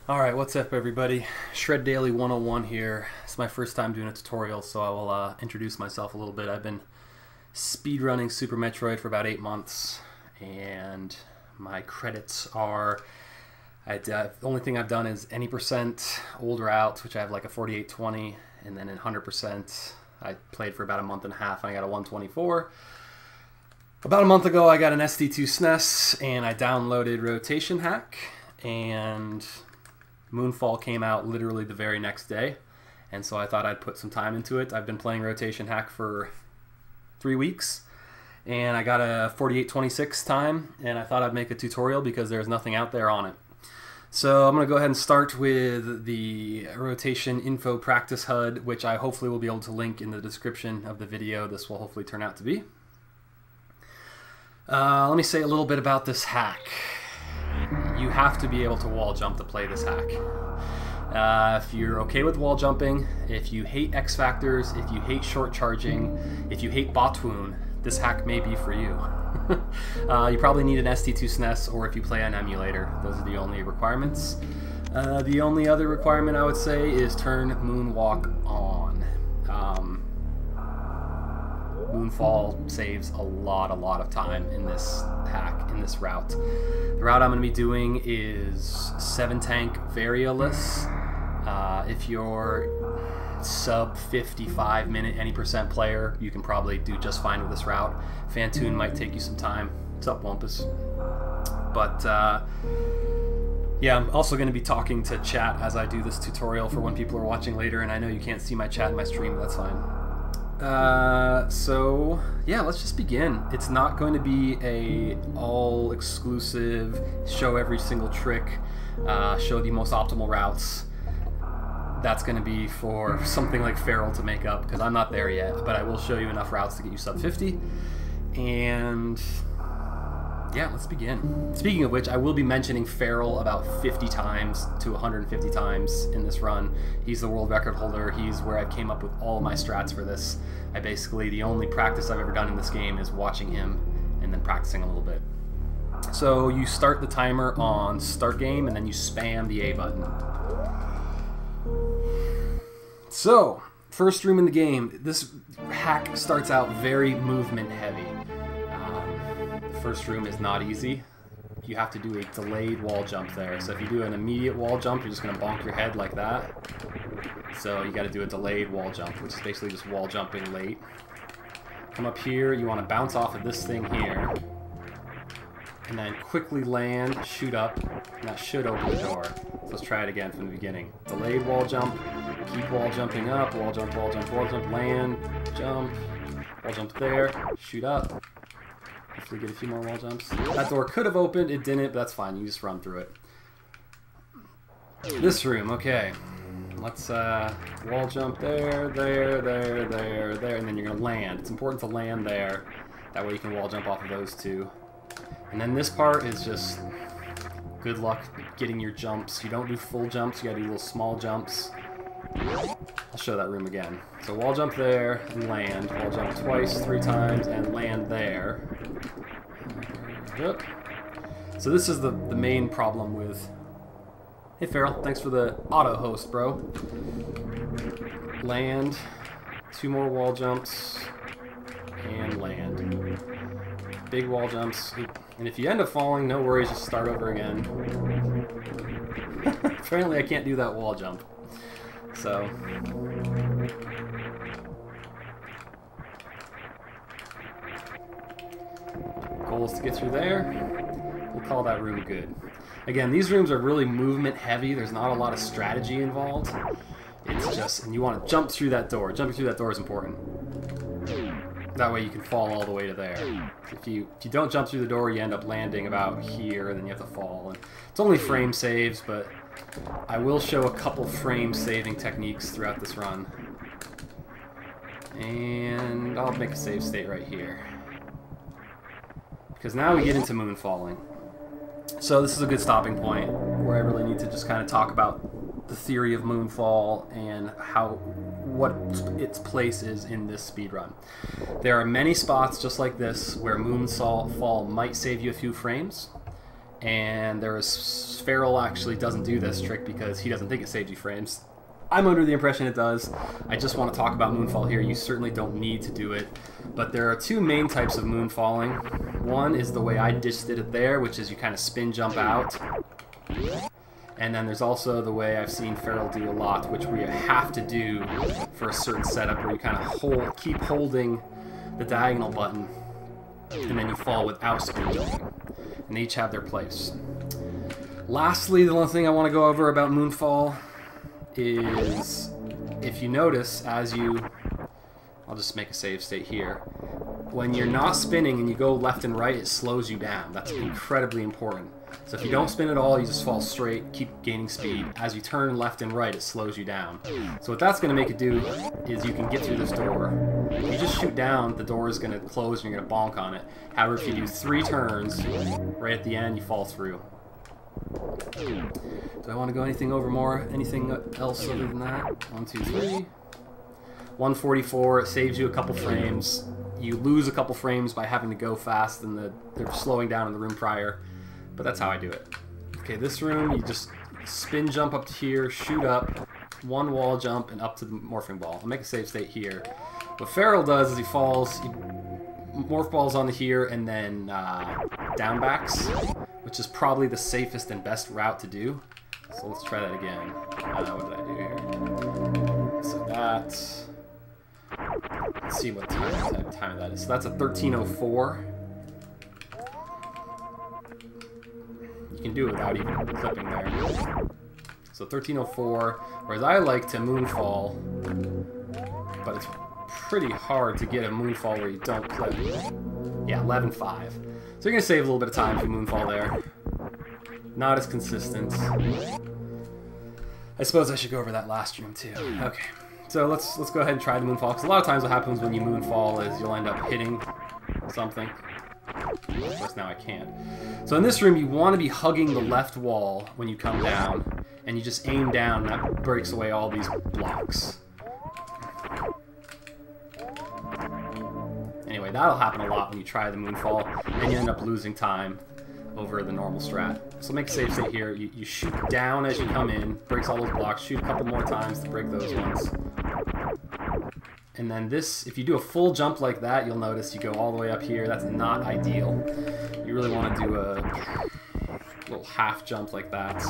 Alright, what's up everybody? Shred Daily 101 here. It's my first time doing a tutorial, so I will introduce myself a little bit. I've been speedrunning Super Metroid for about 8 months, and my credits are... the only thing I've done is any percent old routes, which I have like a 4820, and then in 100%, I played for about a month and a half, and I got a 124. About a month ago, I got an SD2 SNES, and I downloaded Rotation Hack, and Moonfall came out literally the very next day, and so I thought I'd put some time into it. I've been playing Rotation Hack for 3 weeks, and I got a 4826 time, and I thought I'd make a tutorial because there's nothing out there on it. So I'm going to go ahead and start with the Rotation Info Practice HUD, which I hopefully will be able to link in the description of the video. This will hopefully turn out to be. Let me say a little bit about this hack. You have to be able to wall jump to play this hack. If you're okay with wall jumping, if you hate X Factors, if you hate short charging, if you hate Botwoon, this hack may be for you. You probably need an SD2 SNES, or if you play on emulator. Those are the only requirements. The only other requirement I would say is turn Moonwalk on. Moonfall saves a lot of time in this hack, in this route. The route I'm going to be doing is 7-tank Varia-less. If you're sub 55 minute any percent player, you can probably do just fine with this route. Fantoon might take you some time. What's up, Wumpus? But yeah, I'm also going to be talking to chat as I do this tutorial for when people are watching later, and I know you can't see my chat in my stream, but that's fine. So yeah, let's just begin. It's not going to be a all exclusive show every single trick, show the most optimal routes. That's going to be for something like Feral to make up, because I'm not there yet, but I will show you enough routes to get you sub 50. And yeah, let's begin. Speaking of which, I will be mentioning Feral about 50 times to 150 times in this run. He's the world record holder. He's where I came up with all of my strats for this. The only practice I've ever done in this game is watching him and then practicing a little bit. So you start the timer on start game, and then you spam the A button. So, first room in the game. This hack starts out very movement heavy. First room is not easy. You have to do a delayed wall jump there. So if you do an immediate wall jump, you're just going to bonk your head like that. So you got to do a delayed wall jump, which is basically just wall jumping late. Come up here, you want to bounce off of this thing here, and then quickly land, shoot up, and that should open the door. So let's try it again from the beginning. Delayed wall jump, keep wall jumping up, wall jump, land, jump, wall jump there, shoot up. Hopefully get a few more wall jumps. That door could have opened, it didn't, but that's fine, you just run through it. This room, okay. Let's wall jump there, and then you're gonna land. It's important to land there. That way you can wall jump off of those two. And then this part is just good luck getting your jumps. You don't do full jumps, you gotta do little small jumps. I'll show that room again. So wall jump there and land. Wall jump twice, 3 times, and land there. Yep. So this is the main problem with... Hey Feral, thanks for the auto host, bro. Land, 2 more wall jumps, and land. Big wall jumps, and if you end up falling, no worries, just start over again. Apparently I can't do that wall jump. So... goal is to get through there. We'll call that room good. Again, these rooms are really movement heavy. There's not a lot of strategy involved. It's just, and you want to jump through that door. Jumping through that door is important. That way you can fall all the way to there. If you don't jump through the door, you end up landing about here, and then you have to fall. And it's only frame saves, but I will show a couple frame saving techniques throughout this run. And I'll make a save state right here, because now we get into moonfalling. So this is a good stopping point where I really need to just kind of talk about the theory of moonfall and what its place is in this speedrun. There are many spots just like this where moonfall might save you a few frames, And Feral actually doesn't do this trick because he doesn't think it saves you frames. I'm under the impression it does. I just want to talk about moonfall here. You certainly don't need to do it. But there are two main types of moonfalling. One is the way I just did it there, which is you kind of spin jump out. And then there's also the way I've seen Feral do a lot, which we have to do for a certain setup where you kind of keep holding the diagonal button and then you fall without spin jumping. And they each have their place. Lastly, the one thing I want to go over about moonfall is, if you notice, I'll just make a save state here. When you're not spinning and you go left and right, it slows you down. That's incredibly important. So if you don't spin at all, you just fall straight, keep gaining speed. As you turn left and right, it slows you down. So what that's going to make it do is you can get through this door. If you just shoot down, the door is going to close and you're going to bonk on it. However, if you do 3 turns, right at the end, you fall through. Do I want to go anything else other than that? 1, 2, 3. 144, it saves you a couple frames. You lose a couple frames by having to go fast and they're slowing down in the room prior. But that's how I do it. Okay, this room, you just spin jump up to here, shoot up, 1 wall jump, and up to the morphing ball. I'll make a save state here. What Feral does is he morph balls onto here and then down backs, which is probably the safest and best route to do. So let's try that again. What did I do here? So that's... Let's see what time that is. So that's a 1304. You can do it without even clipping there. So 1304, whereas I like to moonfall, but it's pretty hard to get a moonfall where you don't clip. Yeah, 11.5. So you're going to save a little bit of time if you moonfall there. Not as consistent. I suppose I should go over that last room too. Okay, so let's go ahead and try the moonfall, because a lot of times what happens when you moonfall is you'll end up hitting something. Of course, now I can't. So in this room, you want to be hugging the left wall when you come down, and you just aim down, and that breaks away all these blocks. Anyway, that'll happen a lot when you try the moonfall, and you end up losing time over the normal strat. So make a save state here. You shoot down as you come in, breaks all those blocks, shoot a couple more times to break those ones. And then this, if you do a full jump like that, you'll notice you go all the way up here. That's not ideal. You really want to do a little half jump like that.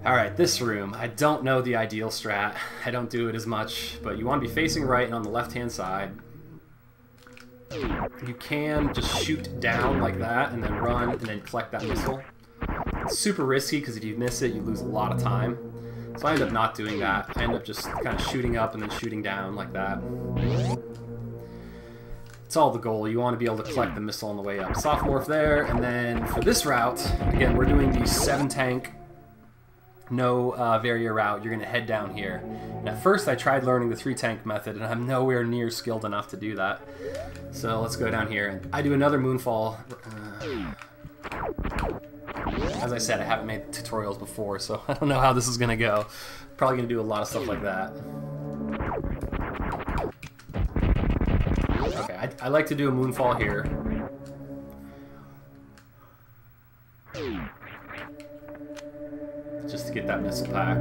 Alright, this room. I don't know the ideal strat. I don't do it as much, but you want to be facing right and on the left-hand side. You can just shoot down like that and then run and then collect that missile. It's super risky because if you miss it, you lose a lot of time. So I end up not doing that. I end up just kind of shooting up and then shooting down like that. It's all the goal. You want to be able to collect the missile on the way up. Soft morph there, and then for this route, again, we're doing the 7 tank, no Varia route. You're going to head down here. And at first I tried learning the 3 tank method, and I'm nowhere near skilled enough to do that. So let's go down here. And I do another moonfall. As I said, I haven't made tutorials before, so I don't know how this is going to go. Probably going to do a lot of stuff like that. Okay, I like to do a moonfall here. Just to get that missile pack.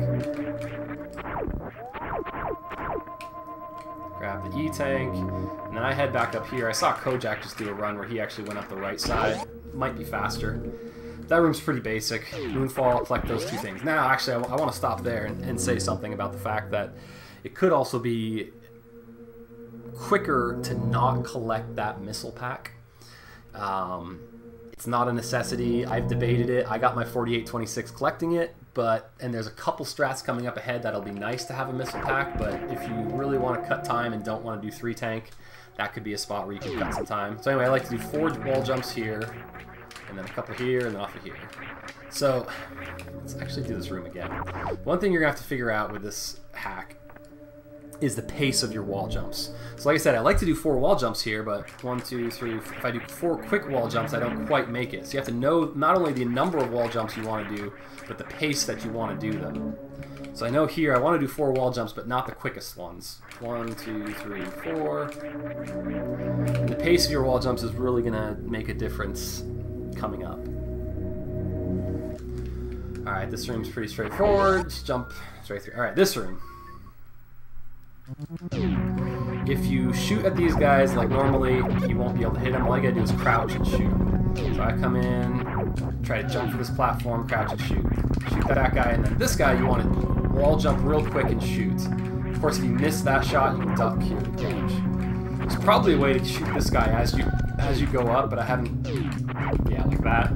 Grab the E-tank, and then I head back up here. I saw Kojak just do a run where he actually went up the right side. Might be faster. That room's pretty basic. Moonfall, collect those 2 things. Now, actually, I want to stop there and say something about the fact that it could also be quicker to not collect that missile pack. It's not a necessity. I've debated it. I got my 4826 collecting it, and there's a couple strats coming up ahead that'll be nice to have a missile pack, but if you really want to cut time and don't want to do 3 tank, that could be a spot where you can cut some time. So anyway, I like to do 4 wall jumps here, and then a couple here, and then off of here. So, let's actually do this room again. One thing you're going to have to figure out with this hack is the pace of your wall jumps. So like I said, I like to do 4 wall jumps here, but 1, 2, 3, if I do 4 quick wall jumps, I don't quite make it. So you have to know not only the number of wall jumps you want to do, but the pace that you want to do them. So I know here I want to do 4 wall jumps, but not the quickest ones. 1, 2, 3, 4. And the pace of your wall jumps is really going to make a difference coming up. Alright, this room's pretty straightforward. Just jump straight through. Alright, this room. If you shoot at these guys like normally, you won't be able to hit them. All you gotta do is crouch and shoot. So I come in, try to jump for this platform, crouch and shoot. Shoot that guy, and then this guy you want to wall jump real quick and shoot. Of course, if you miss that shot, you can duck here to damage. There's probably a way to shoot this guy as you go up, but I haven't, yeah, like that. I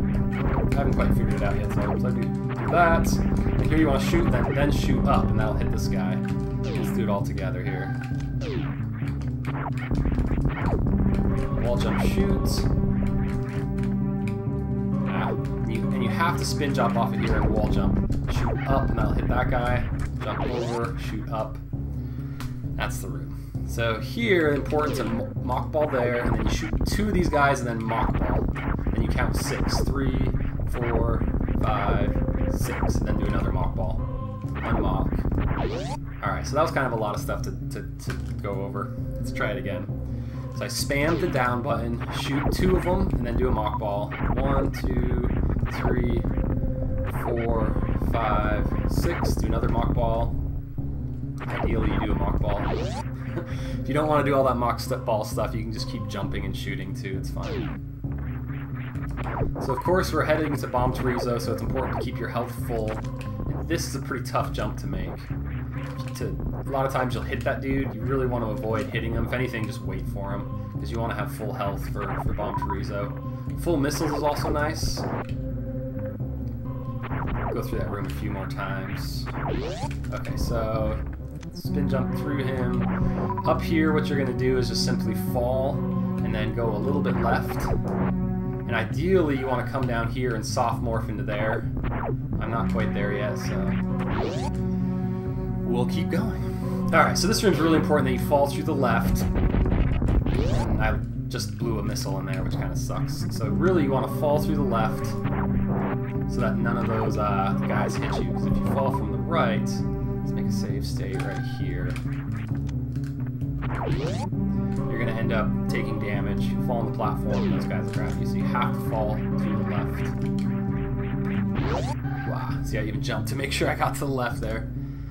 haven't quite figured it out yet, so I do that. And here you want to shoot, then shoot up, and that'll hit this guy. Let's do it all together here. Wall jump, shoots. And you have to spin jump off of here and wall jump. Shoot up, and that'll hit that guy. Jump over, shoot up. That's the room. So here, important to mock ball there, and then you shoot 2 of these guys, and then mock ball. Then you count 6. 3, 4, 5, 6, and then do another mock ball. Unmock. Alright, so that was kind of a lot of stuff to go over. Let's try it again. So I spam the down button, shoot 2 of them, and then do a mock ball. 1, 2, 3, 4, 5, 6. Do another mock ball. Ideally, you do a mock ball. If you don't want to do all that mock ball stuff, you can just keep jumping and shooting too. It's fine. So of course, we're heading to Bomb Tourina, so it's important to keep your health full. And this is a pretty tough jump to make. A lot of times you'll hit that dude. You really want to avoid hitting him. If anything, just wait for him, because you want to have full health for Bomb Tourina. Full missiles is also nice. Go through that room a few more times. Okay, so spin jump through him. Up here, what you're going to do is just simply fall and then go a little bit left. And ideally, you want to come down here and soft morph into there. I'm not quite there yet, so we'll keep going. Alright, so this room's really important that you fall through the left. And I just blew a missile in there, which kind of sucks. So really, you want to fall through the left so that none of those guys hit you. Because if you fall from the right, let's make a save state right here. You're going to end up taking damage. You fall on the platform, and those guys will grab you. So you have to fall to the left. Wow, see, I even jumped to make sure I got to the left there.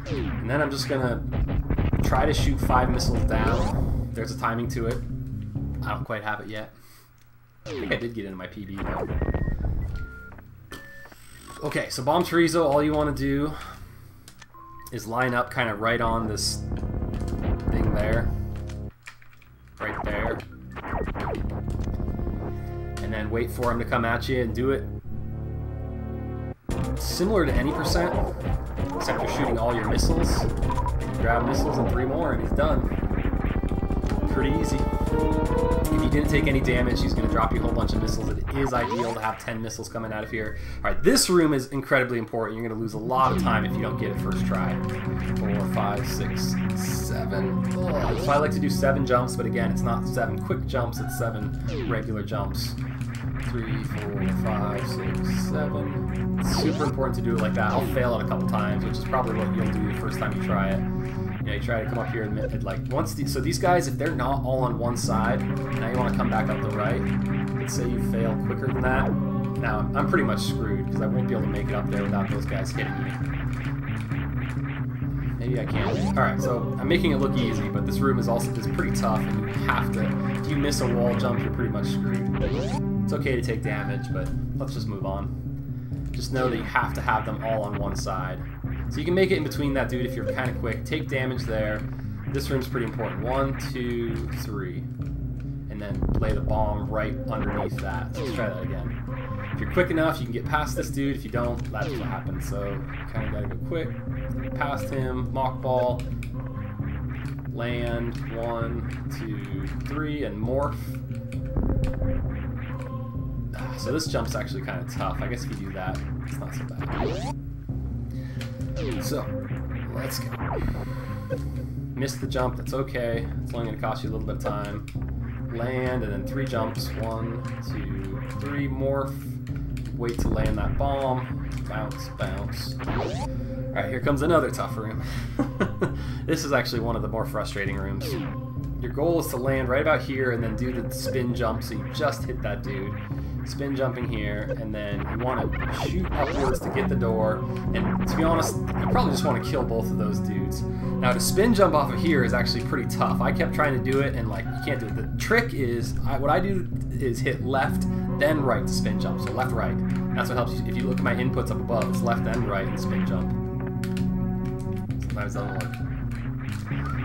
And then I'm just going to try to shoot 5 missiles down. There's a timing to it. I don't quite have it yet. I think I did get into my PB though. Okay, so Bomb Tourina, all you want to do is line up kind of right on this thing there. Right there. And then wait for him to come at you and do it similar to any percent, except you're shooting all your missiles. Grab missiles and 3 more and he's done. Pretty easy. If you didn't take any damage, he's going to drop you a whole bunch of missiles. It is ideal to have 10 missiles coming out of here. Alright, this room is incredibly important. You're going to lose a lot of time if you don't get it first try. 4, 5, 6, 7. Ugh. So I like to do 7 jumps, but again, it's not 7 quick jumps, it's 7 regular jumps. 3, 4, 5, 6, 7. It's super important to do it like that. I'll fail it a couple times, which is probably what you'll do the first time you try it. Yeah, you try to come up here and like so these guys, if they're not all on one side, now you want to come back up the right. Let's say you fail quicker than that. Now I'm pretty much screwed because I won't be able to make it up there without those guys hitting me. Maybe I can. All right, so I'm making it look easy, but this room is pretty tough, and you have to. If you miss a wall jump, you're pretty much screwed. It's okay to take damage, but let's just move on. Just know that you have to have them all on one side. So you can make it in between that dude if you're kind of quick. Take damage there. This room's pretty important. 1, 2, 3. And then lay the bomb right underneath that. So let's try that again. If you're quick enough, you can get past this dude. If you don't, that's what happens. So you kind of got to go quick. Past him. Mock ball. Land. 1, 2, 3. And morph. So this jump's actually kind of tough. I guess if you do that, it's not so bad. So, let's go. Missed the jump, that's okay. It's only going to cost you a little bit of time. Land, and then 3 jumps. 1, 2, 3, morph. Wait to land that bomb. Bounce, bounce. Alright, here comes another tough room. This is actually one of the more frustrating rooms. Your goal is to land right about here and then do the spin jump so you just hit that dude. spin jumping here, and then you want to shoot upwards to get the door. And to be honest, you probably just want to kill both of those dudes. Now to spin jump off of here is actually pretty tough. I kept trying to do it, and like you can't do it. The trick is, what I do is hit left, then right to spin jump. So left, right. That's what helps you. If you look at my inputs up above, it's left, then right, and spin jump. Sometimes it doesn't work.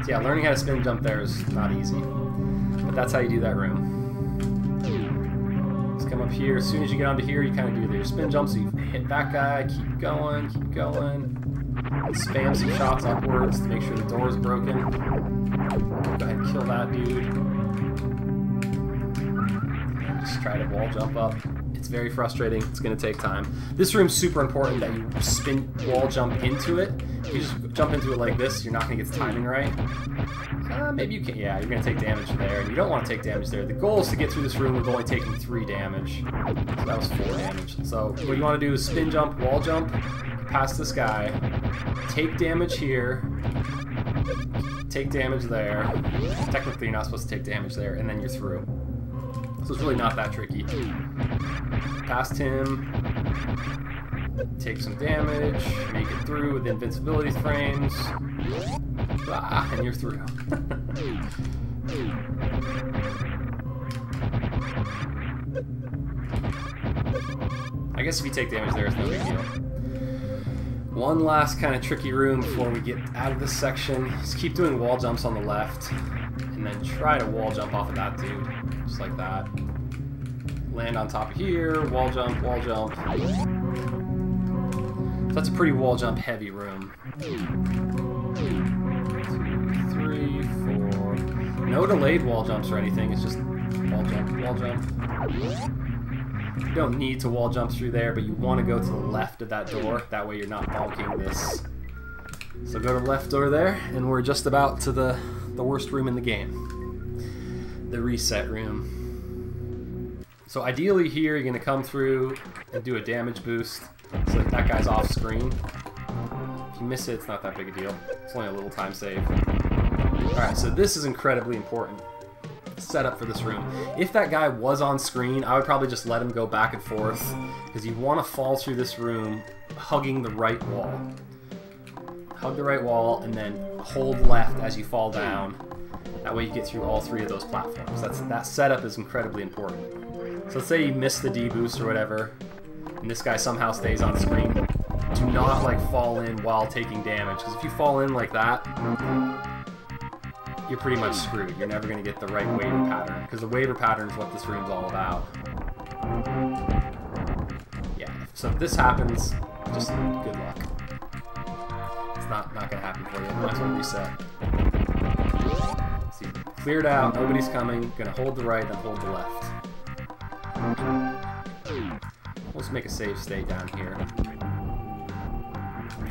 So yeah, learning how to spin jump there is not easy. But that's how you do that room. Just come up here. As soon as you get onto here, you kind of do your spin jump. So you hit that guy, keep going, and spam some shots upwards to make sure the door is broken. Go ahead and kill that dude. And just try to wall jump up. It's very frustrating. It's going to take time. This room's super important that you wall jump into it. If you just jump into it like this, you're not going to get the timing right. Maybe you can. Yeah, you're going to take damage there, and you don't want to take damage there. The goal is to get through this room with only taking 3 damage. So that was 4 damage. So what you want to do is spin jump, wall jump, past this guy, take damage here, take damage there. Technically, you're not supposed to take damage there, and then you're through. So it's really not that tricky. Past him, take some damage, make it through with invincibility frames, and you're through. I guess if you take damage there, it's no big deal. One last kind of tricky room before we get out of this section. Just keep doing wall jumps on the left, and then try to wall jump off of that dude. Just like that. Land on top of here, wall jump, wall jump. So that's a pretty wall jump heavy room. 2, 3, 4. No delayed wall jumps or anything, it's just wall jump, wall jump. You don't need to wall jump through there, but you want to go to the left of that door. That way you're not bonking this. So go to the left door there, and we're just about to the worst room in the game. The reset room. So ideally here you're going to come through and do a damage boost so that guy's off screen. If you miss it, it's not that big a deal. It's only a little time save. Alright, so this is incredibly important. Setup for this room. If that guy was on screen, I would probably just let him go back and forth, because you want to fall through this room hugging the right wall. Hug the right wall and then hold left as you fall down. That way you get through all 3 of those platforms. That setup is incredibly important. So let's say you miss the D-boost or whatever, and this guy somehow stays on screen. Do not like fall in while taking damage, because if you fall in like that, you're pretty much screwed. You're never going to get the right waiver pattern, because the waiver pattern is what this room's all about. Yeah, so if this happens, just good luck. It's not going to happen for you. You might as well reset. See, cleared out, nobody's coming. Going to hold the right, then hold the left. Let's make a save state down here.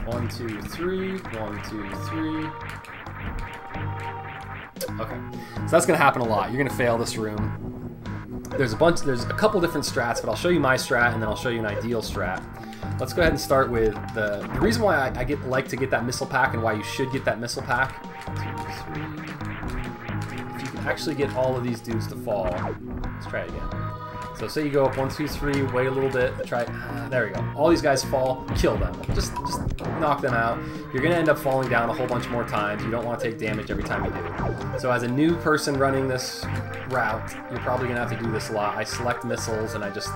1, 2, 3. 1, 2, 3. Okay, so that's going to happen a lot. You're going to fail this room. There's a couple different strats, but I'll show you my strat and then I'll show you an ideal strat. Let's go ahead and start with the reason why I like to get that missile pack and why you should get that missile pack. 2, 3. If you can actually get all of these dudes to fall, let's try it again. So say you go up 1, 2, 3, wait a little bit, try. There we go. All these guys fall, kill them. Just knock them out. You're gonna end up falling down a whole bunch more times. You don't want to take damage every time you do. So as a new person running this route, you're probably gonna have to do this a lot. I select missiles and I just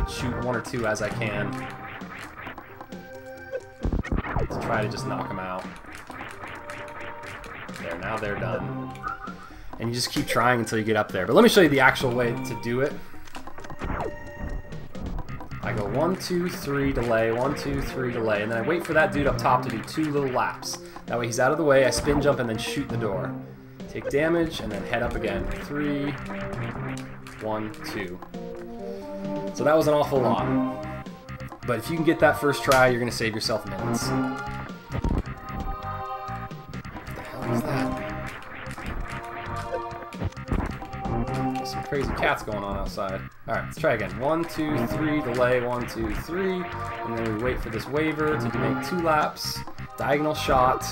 shoot 1 or 2 as I can to try to just knock them out. There, now they're done. And you just keep trying until you get up there. But let me show you the actual way to do it. I go 1, 2, 3, delay, 1, 2, 3, delay, and then I wait for that dude up top to do 2 little laps. That way he's out of the way, I spin jump and then shoot the door. Take damage and then head up again. 3, 1, 2. So that was an awful lot. But if you can get that first try, you're going to save yourself minutes. What the hell is that? Some crazy cats going on outside. Alright, let's try again. 1, 2, 3, delay, 1, 2, 3. And then we wait for this waiver to make 2 laps. Diagonal shot.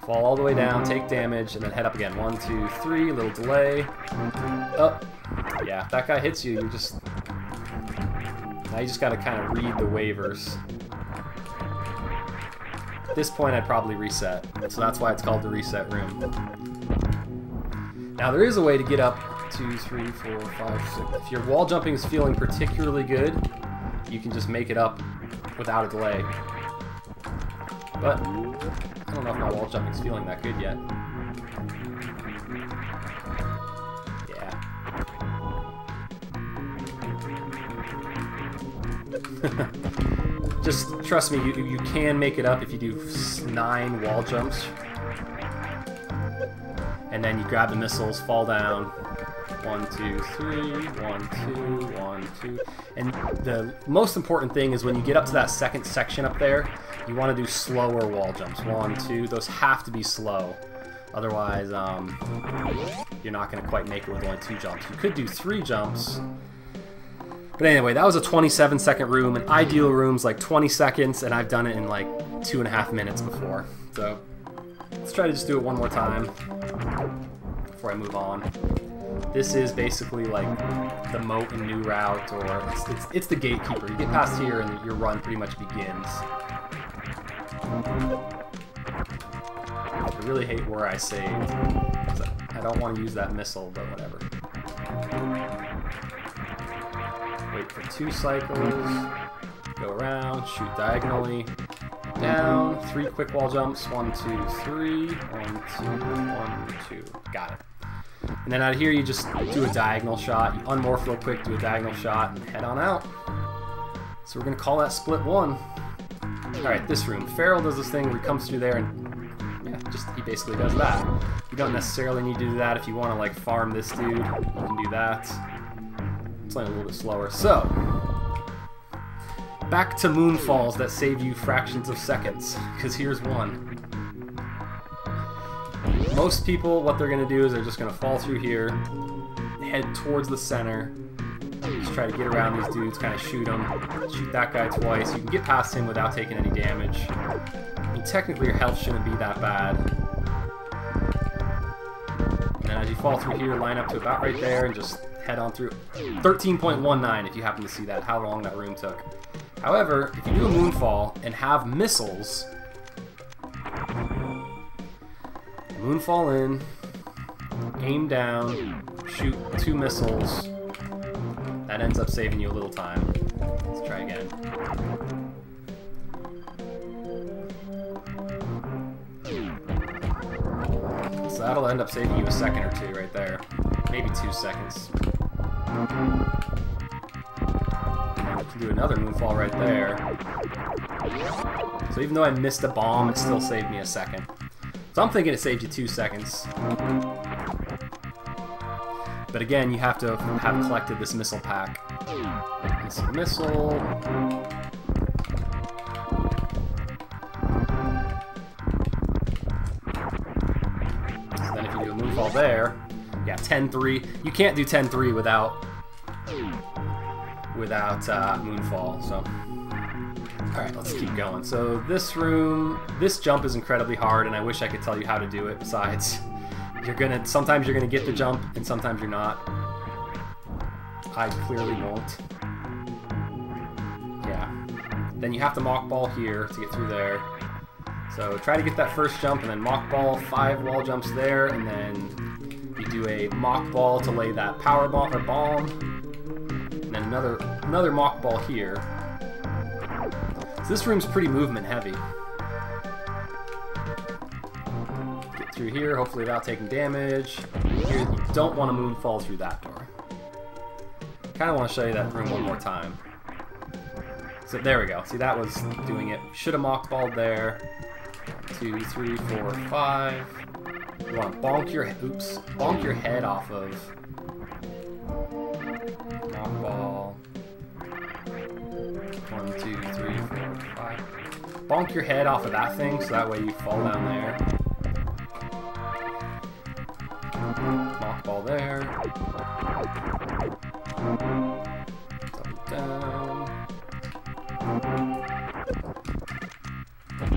Fall all the way down, take damage, and then head up again. 1, 2, 3, little delay. Up. Yeah, if that guy hits you, you just Now you just got to kind of read the waivers. At this point, I'd probably reset. So that's why it's called the reset room. Now there is a way to get up 2, 3, 4, 5, 6. If your wall jumping is feeling particularly good, you can just make it up without a delay. But I don't know if my wall jumping is feeling that good yet. Yeah. Just trust me, you can make it up if you do 9 wall jumps. And then you grab the missiles, fall down. 1, 2, 3, 1, 2, 1, 2. And the most important thing is when you get up to that second section up there, you want to do slower wall jumps. 1, 2, those have to be slow. Otherwise, you're not going to quite make it with only 2 jumps. You could do 3 jumps. But anyway, that was a 27-second room. An ideal room's like 20 seconds, and I've done it in like 2.5 minutes before. So let's try to just do it one more time before I move on. This is basically like the moat and new route, or it's the gatekeeper. You get past here and your run pretty much begins. I really hate where I saved. I don't want to use that missile, but whatever. Wait for 2 cycles. Go around, shoot diagonally. Down, 3 quick wall jumps. 1, 2, 3. 1, 2, 1, 2. Got it. And then out of here, you just do a diagonal shot. You unmorph real quick, do a diagonal shot, and head on out. So we're going to call that split 1. Alright, this room. Feral does this thing where he comes through there and, yeah, he basically does that. You don't necessarily need to do that if you want to, like, farm this dude. You can do that. It's only a little bit slower. So, back to moonfalls that save you fractions of seconds, because here's one. Most people, what they're going to do is they're just going to fall through here, head towards the center, just try to get around these dudes, kind of shoot them, shoot that guy twice. You can get past him without taking any damage. I mean, technically your health shouldn't be that bad. And then as you fall through here, line up to about right there and just head on through. 13.19 if you happen to see that, how long that room took. However, if you do a moonfall and have missiles, moonfall in, aim down, shoot 2 missiles. That ends up saving you a little time. Let's try again. So that'll end up saving you a second or 2 right there. Maybe 2 seconds. And you can do another moonfall right there. So even though I missed a bomb, it still saved me a second. So I'm thinking it saved you 2 seconds. But again, you have to have collected this missile pack. Missile. So then if you do a moonfall there, yeah, 10-3. You can't do 10-3 without moonfall, so... Alright, let's keep going. So this room, this jump is incredibly hard, and I wish I could tell you how to do it. Besides, sometimes you're gonna get the jump, and sometimes you're not. I clearly won't. Yeah. Then you have to mock ball here to get through there. So try to get that first jump, and then mock ball, 5 wall jumps there, and then you do a mock ball to lay that power bomb or bomb, and then another mock ball here. So this room's pretty movement heavy. Get through here, hopefully without taking damage. Here, you don't want to moonfall through that door. Kind of want to show you that room one more time. So there we go. See, that was doing it. Should have mockballed there. 2, 3, 4, 5. You want to bonk your head off of mockball. 1, 2, 3, 4, 5. Bonk your head off of that thing, so that way you fall down there. Mock ball there. Double down.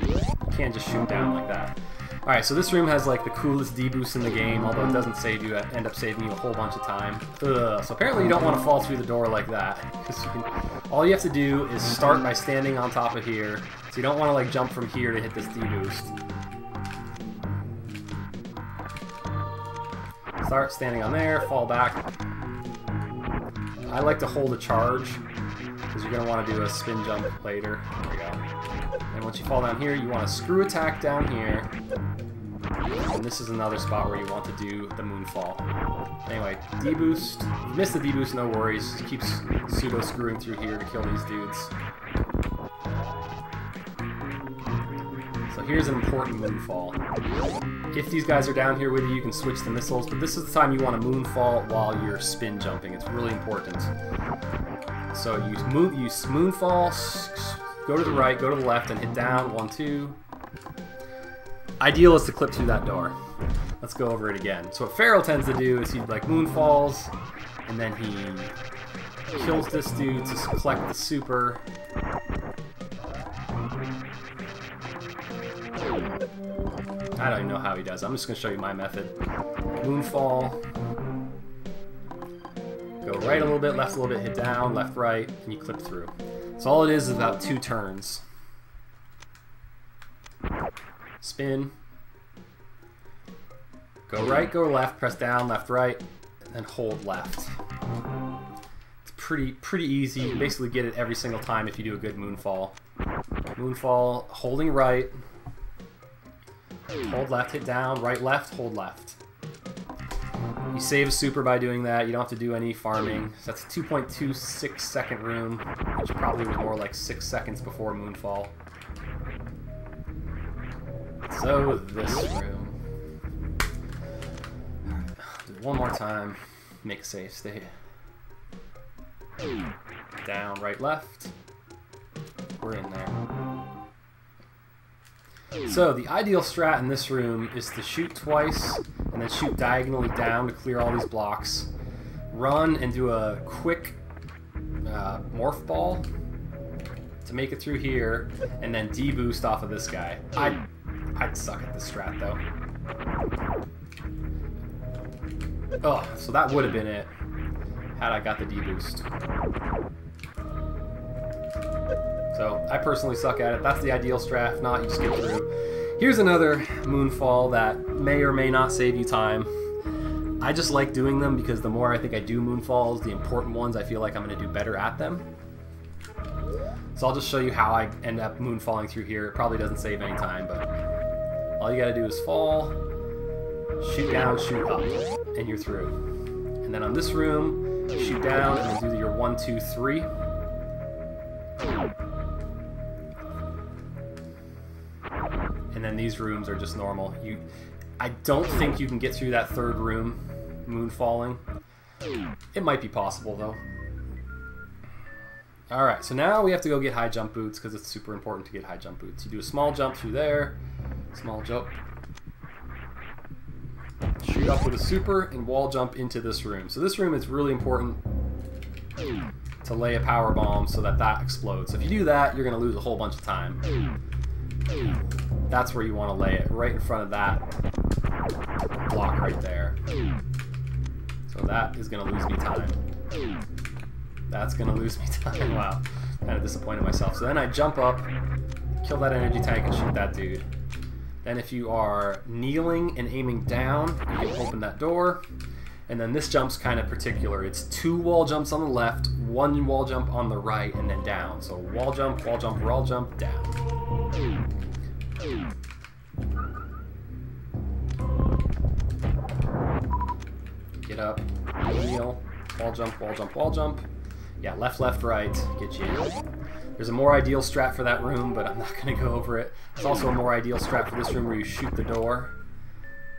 You can't just shoot down like that. Alright, so this room has like the coolest D-boost in the game, although it doesn't save you, it end up saving you a whole bunch of time. Ugh. So apparently you don't want to fall through the door like that. Because all you have to do is start by standing on top of here. So you don't want to like jump from here to hit this D-boost. Start standing on there, fall back. I like to hold a charge, because you're going to want to do a spin jump later. There we go. And once you fall down here, you want to screw attack down here. And this is another spot where you want to do the moonfall. Anyway, D-boost. If you miss the D-boost, no worries. Just keep pseudo screwing through here to kill these dudes. So here's an important moonfall. If these guys are down here with you, you can switch the missiles, but this is the time you want to moonfall while you're spin jumping. It's really important. So you moonfall, go to the right, go to the left, and hit down. 1, 2. Ideal is to clip through that door. Let's go over it again. So what Feral tends to do is he like moonfalls, and then he kills this dude to collect the super. I don't even know how he does. I'm just going to show you my method. Moonfall. Go right a little bit, left a little bit, hit down, left, right, and you clip through. So all it is about 2 turns. Spin. Go right, go left, press down, left, right, and then hold left. It's pretty easy. You basically get it every single time if you do a good moonfall. Moonfall, holding right. Hold left, hit down, right, left, hold left. You save a super by doing that. You don't have to do any farming. So that's a 2.26 second room, which probably was more like 6 seconds before moonfall. So this room. Do it one more time. Make a save state. Down, right, left. We're in there. So the ideal strat in this room is to shoot twice and then shoot diagonally down to clear all these blocks. Run and do a quick morph ball to make it through here, and then D-boost off of this guy. I'd suck at this strat though. Oh, so that would have been it had I got the D-boost. So I personally suck at it. That's the ideal strat. If not, you just get through. Here's another moonfall that may or may not save you time. I just like doing them because the more I think I do moonfalls, the important ones, I feel like I'm going to do better at them. So I'll just show you how I end up moonfalling through here. It probably doesn't save any time, but all you got to do is fall, shoot down, shoot up, and you're through. And then on this room, shoot down and then do your 1, 2, 3. And then these rooms are just normal. I don't think you can get through that third room moonfalling. It might be possible though. Alright, so now we have to go get high jump boots because it's super important to get high jump boots. You do a small jump through there, small jump, shoot up with a super, and wall jump into this room. So this room is really important to lay a power bomb so that that explodes. So if you do that, you're going to lose a whole bunch of time. That's where you want to lay it, right in front of that block right there. So that is going to lose me time. That's going to lose me time. Wow, kind of disappointed myself. So then I jump up, kill that energy tank, and shoot that dude. Then if you are kneeling and aiming down, you can open that door. And then this jump's kind of particular. It's 2 wall jumps on the left, 1 wall jump on the right, and then down. So wall jump, wall jump, down. Get up, kneel, wall jump, wall jump, wall jump. Yeah, left, left, right, get you in. There's a more ideal strat for that room, but I'm not going to go over it. There's also a more ideal strat for this room where you shoot the door.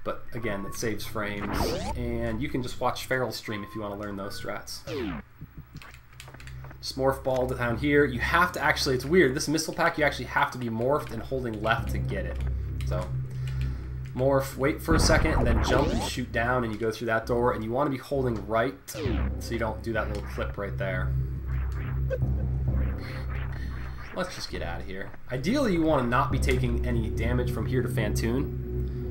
But again, it saves frames. And you can just watch Feral's stream if you want to learn those strats. Just morph ball down here. You have to actually, it's weird, this missile pack, you actually have to be morphed and holding left to get it. So, morph, wait for a second, and then jump and shoot down, and you go through that door, and you want to be holding right so you don't do that little clip right there. Let's just get out of here. Ideally, you want to not be taking any damage from here to Fantoon.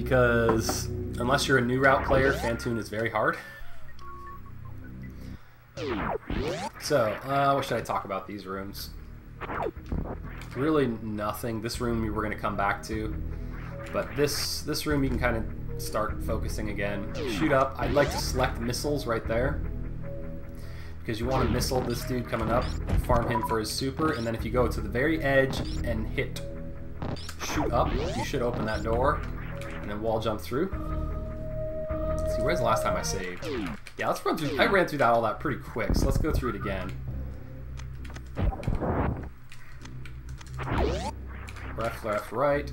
because unless you're a new route player, Phantoon is very hard. So, what should I talk about these rooms? Really nothing. This room we're going to come back to, but this room you can kind of start focusing again. Shoot up. I'd like to select missiles right there, because you want to missile this dude coming up, farm him for his super, and then if you go to the very edge and hit shoot up, you should open that door, and then wall jump through. Let's see, where's the last time I saved? Yeah, let's run through. I ran through all that pretty quick, so let's go through it again. Left, left, right.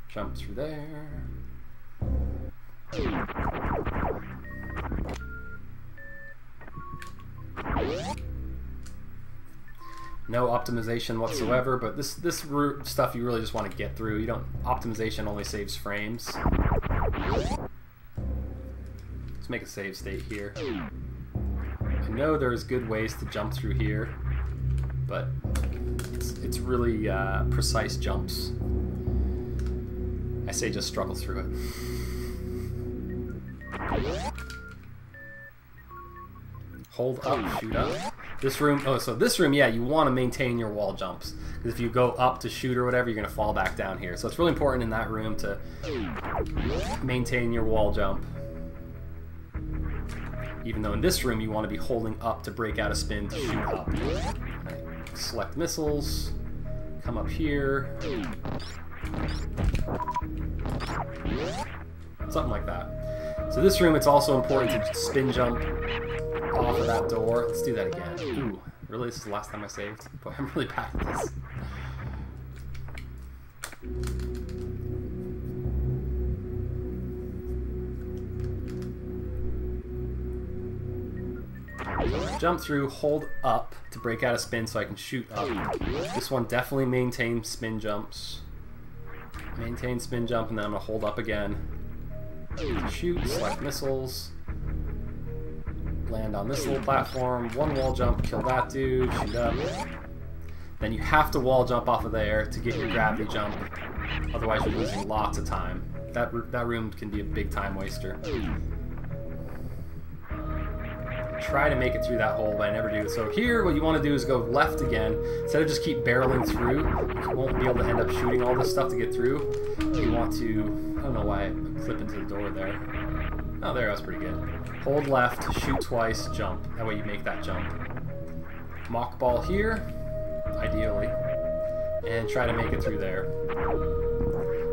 Jump through there. No optimization whatsoever, but this stuff you really just want to get through. You don't. Optimization only saves frames. Let's make a save state here. I know there's good ways to jump through here, but it's really precise jumps. I say just struggle through it. Hold up, shoot up. This room, oh, so this room, yeah, you want to maintain your wall jumps. Because if you go up to shoot or whatever, you're going to fall back down here. So it's really important in that room to maintain your wall jump. Even though in this room, you want to be holding up to break out a spin to shoot up. Right. Select missiles, come up here. Something like that. So this room, it's also important to spin jump off of that door. Let's do that again. Ooh, really? This is the last time I saved? Boy, I'm really bad at this. So jump through, hold up to break out a spin so I can shoot up. This one definitely maintains spin jumps. Maintain spin jump, and then I'm going to hold up again. Shoot, select missiles. Land on this little platform, one wall jump, kill that dude, shoot up. Then you have to wall jump off of there to get your gravity jump, otherwise you're losing lots of time. That room can be a big time waster. Try to make it through that hole, but I never do. So here, what you want to do is go left again. Instead of just keep barreling through, you won't be able to end up shooting all this stuff to get through. You want to, I don't know why I clip into the door there. Oh, there, that's pretty good. Hold left, shoot twice, jump. That way you make that jump. Mock ball here, ideally, and try to make it through there.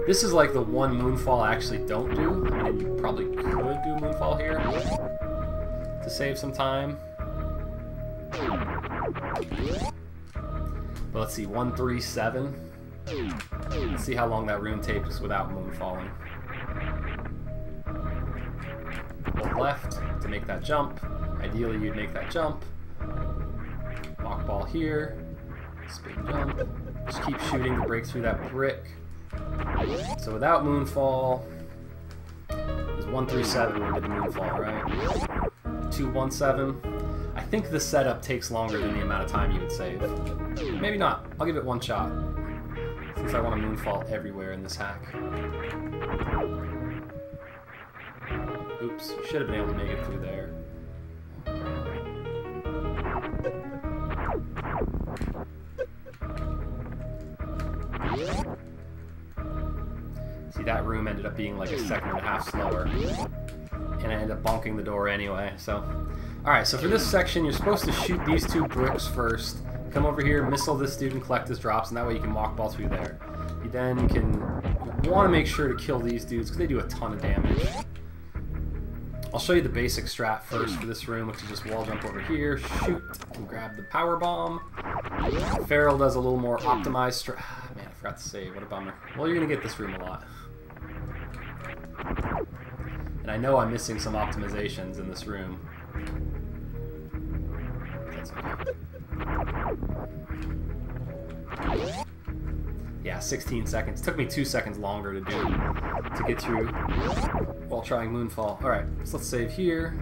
This is like the one moonfall I actually don't do. I mean, you probably could do moonfall here to save some time. But let's see, 1, 3, 7. Let's see how long that room takes without moonfalling. Hold left to make that jump. Ideally, you'd make that jump. Mock ball here. Spin jump. Just keep shooting to break through that brick. So without moonfall, it was 1, 3, 7 when we did the moonfall, right? 2, 1, 7. I think the setup takes longer than the amount of time you would save. Maybe not. I'll give it one shot, since I want to moonfall everywhere in this hack. Oops, you should have been able to make it through there. See, that room ended up being like a second and a half slower. And I ended up bonking the door anyway, so. Alright, so for this section, you're supposed to shoot these 2 bricks first. Come over here, missile this dude, and collect his drops, and that way you can mock ball through there. You then you want to make sure to kill these dudes, because they do a ton of damage. I'll show you the basic strat first for this room, which is just wall jump over here, shoot, and grab the power bomb. Feral does a little more optimized strat. Man, I forgot to save. What a bummer. Well, you're going to get this room a lot. And I know I'm missing some optimizations in this room. That's okay. Yeah, 16 seconds. Took me 2 seconds longer to do to get through while trying moonfall. Alright, so let's save here.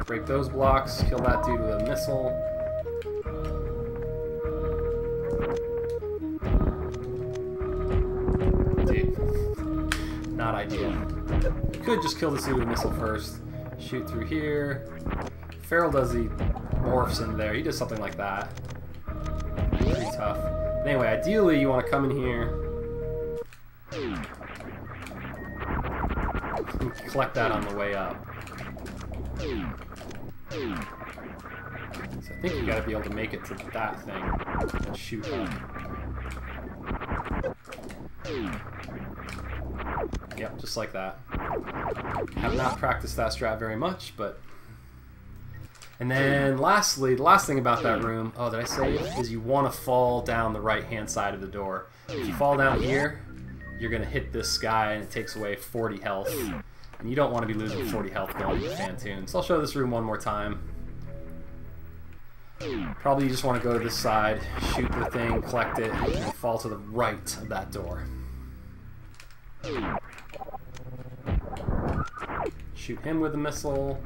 Break those blocks, kill that dude with a missile. not ideal. You could just kill the suit with a missile first. Shoot through here. Feral does the morphs in there. He does something like that. Pretty tough. But anyway, ideally you want to come in here and collect that on the way up. So I think you got to be able to make it to that thing and shoot up. Yep, just like that. Have not practiced that strat very much, but... And then lastly, the last thing about that room, oh, did I say it? Is you want to fall down the right-hand side of the door. If you fall down here, you're going to hit this guy and it takes away 40 health. And you don't want to be losing 40 health going to the Phantoon. So I'll show this room one more time. Probably you just want to go to this side, shoot the thing, collect it, and fall to the right of that door. Shoot him with a missile.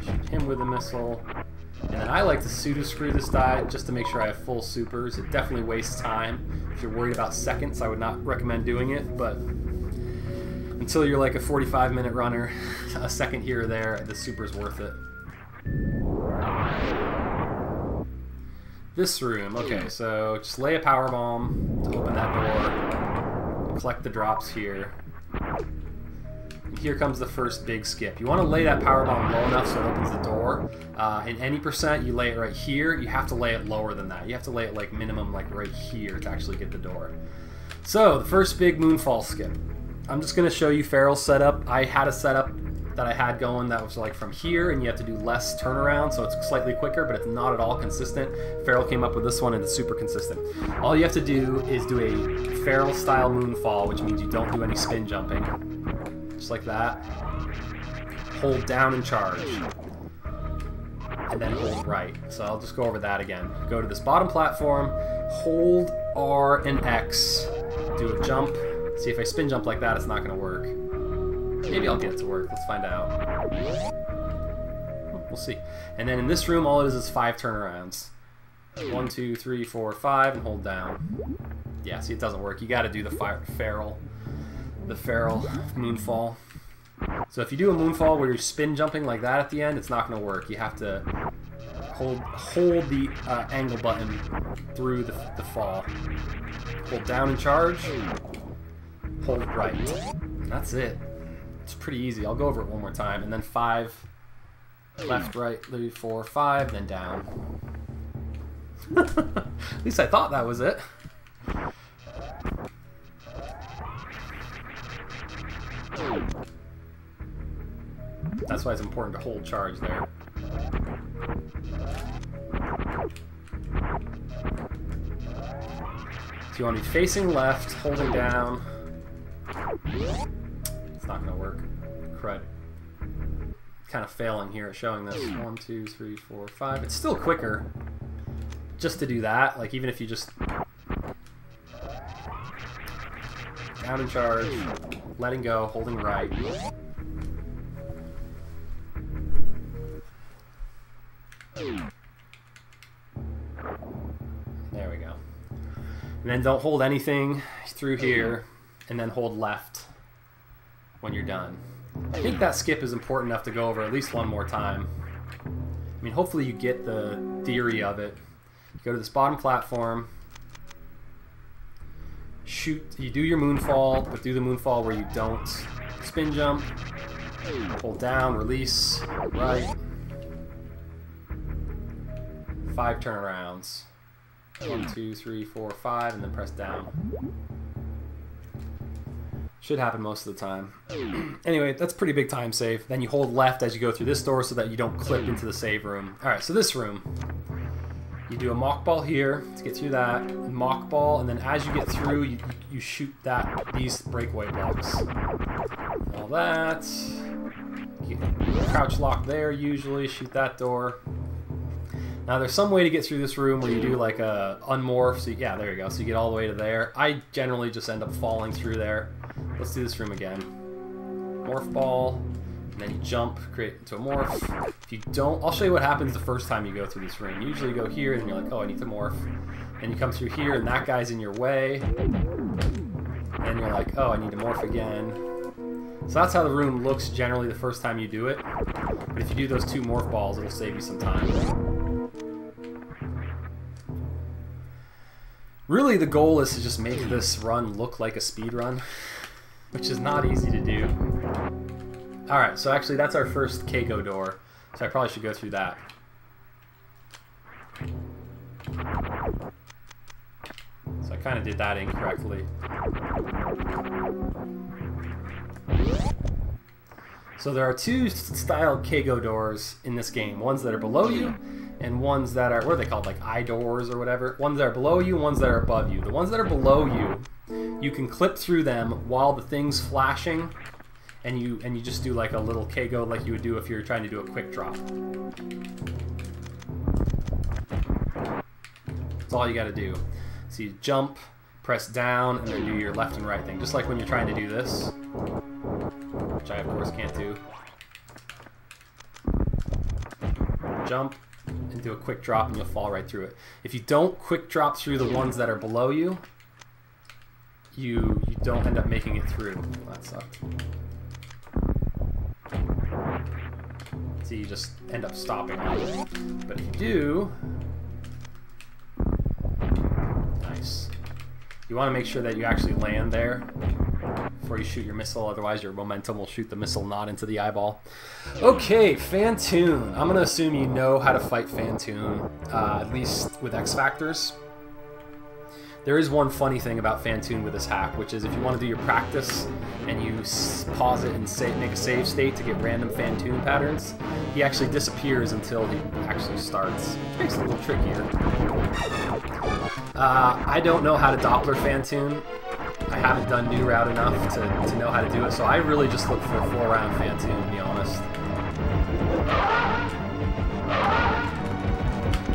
Shoot him with a missile. And then I like to pseudo-screw this die just to make sure I have full supers. It definitely wastes time. If you're worried about seconds, I would not recommend doing it, but until you're like a 45-minute runner, a second here or there, the super's worth it. This room, okay, so just lay a power bomb to open that door, collect the drops here. And here comes the first big skip. You want to lay that power bomb low enough so it opens the door. In any percent, you lay it right here. You have to lay it lower than that. You have to lay it like minimum like right here to actually get the door. So, the first big moonfall skip. I'm just going to show you Feral's setup. I had a setup that I had going that was like from here, and you have to do less turnaround, so it's slightly quicker, but it's not at all consistent. Feral came up with this one, and it's super consistent. All you have to do is do a Feral style moonfall, which means you don't do any spin jumping. Just like that. Hold down and charge. And then hold right. So I'll just go over that again. Go to this bottom platform, hold R and X, do a jump. See, if I spin jump like that, it's not going to work. Maybe I'll get it to work. Let's find out. We'll see. And then in this room, all it is 5 turnarounds. 1, 2, 3, 4, 5, and hold down. Yeah, see, it doesn't work. You got to do the Feral moonfall. So if you do a moonfall where you're spin jumping like that at the end, it's not going to work. You have to hold the angle button through the fall. Hold down and charge. Hold right. That's it. It's pretty easy. I'll go over it one more time. And then 5, left, right, 3, 4, 5, then down. At least I thought that was it. That's why it's important to hold charge there. So you want to be facing left, holding down. It's not going to work. Crud. Kind of failing here at showing this. 1, 2, 3, 4, 5. It's still quicker just to do that. Like, even if you just down and charge, letting go, holding right. There we go. And then don't hold anything through here, and then hold left when you're done. I think that skip is important enough to go over at least one more time. I mean, hopefully you get the theory of it. You go to this bottom platform, shoot, you do your moonfall, but do the moonfall where you don't spin jump, hold down, release, right, 5 turnarounds, 1, 2, 3, 4, 5, and then press down. Should happen most of the time. Anyway, that's pretty big time save. Then you hold left as you go through this door so that you don't clip into the save room. Alright, so this room, you do a mock ball here to get through that, mock ball, and then as you get through, you shoot these breakaway blocks. All that. You crouch lock there usually, shoot that door. Now there's some way to get through this room where you do like a unmorph, so yeah, there you go, so you get all the way to there. I generally just end up falling through there. Let's do this room again. Morph ball, and then you jump, create into a morph. If you don't, I'll show you what happens the first time you go through this room. You usually go here, and you're like, oh, I need to morph. And you come through here, and that guy's in your way. And you're like, oh, I need to morph again. So that's how the room looks generally the first time you do it. But if you do those 2 morph balls, it'll save you some time. Really, the goal is to just make this run look like a speed run, which is not easy to do. Alright, so actually that's our first Keiko door, so I probably should go through that. So I kind of did that incorrectly. So there are 2 style Keiko doors in this game. Ones that are below you, and ones that are, what are they called, like eye doors or whatever? Ones that are below you, ones that are above you. The ones that are below you, you can clip through them while the thing's flashing, and you just do like a little Keiko like you would do if you're trying to do a quick drop. That's all you gotta do. So you jump, press down, and then do your left and right thing. Just like when you're trying to do this, which I of course can't do. Jump, and do a quick drop, and you'll fall right through it. If you don't quick drop through the ones that are below you, you don't end up making it through. That sucked. So you just end up stopping on it. But if you do, nice. You want to make sure that you actually land there before you shoot your missile, otherwise your momentum will shoot the missile not into the eyeball. Okay, Phantoon. I'm going to assume you know how to fight Phantoon, at least with X Factors. There is one funny thing about Phantoon with this hack, which is if you want to do your practice and you pause it and make a save state to get random Phantoon patterns, he actually disappears until he actually starts, which makes it a little trickier. I don't know how to Doppler Phantoon. I haven't done New Route enough to know how to do it, so I really just look for a 4-round Phantoon, to be honest.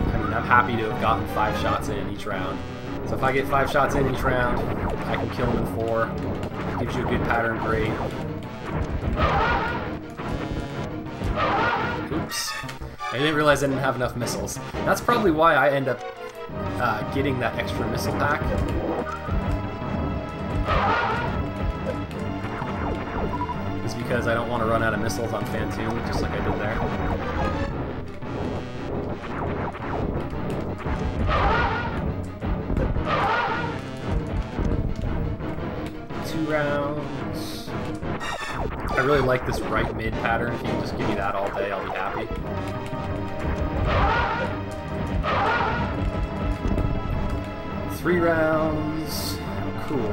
I mean, I'm happy to have gotten 5 shots in each round. So if I get 5 shots in each round, I can kill him in 4. Gives you a good pattern grade. Oops. I didn't realize I didn't have enough missiles. That's probably why I end up getting that extra missile pack. Is because I don't want to run out of missiles on Phantoon, just like I did there. Two rounds. I really like this right mid pattern. If you can just give me that all day, I'll be happy. 3 rounds. Cool.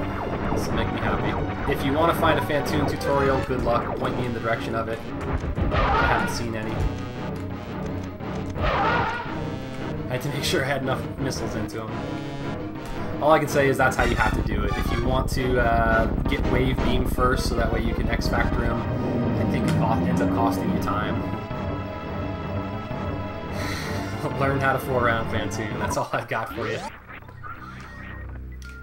This will make me happy. If you want to find a Phantoon tutorial, good luck. Point me in the direction of it. I haven't seen any. I had to make sure I had enough missiles into them. All I can say is that's how you have to do it. If you want to get Wave Beam first, so that way you can X-Factor him, I think it ends up costing you time. Learn how to 4-round Phantoon. That's all I've got for you.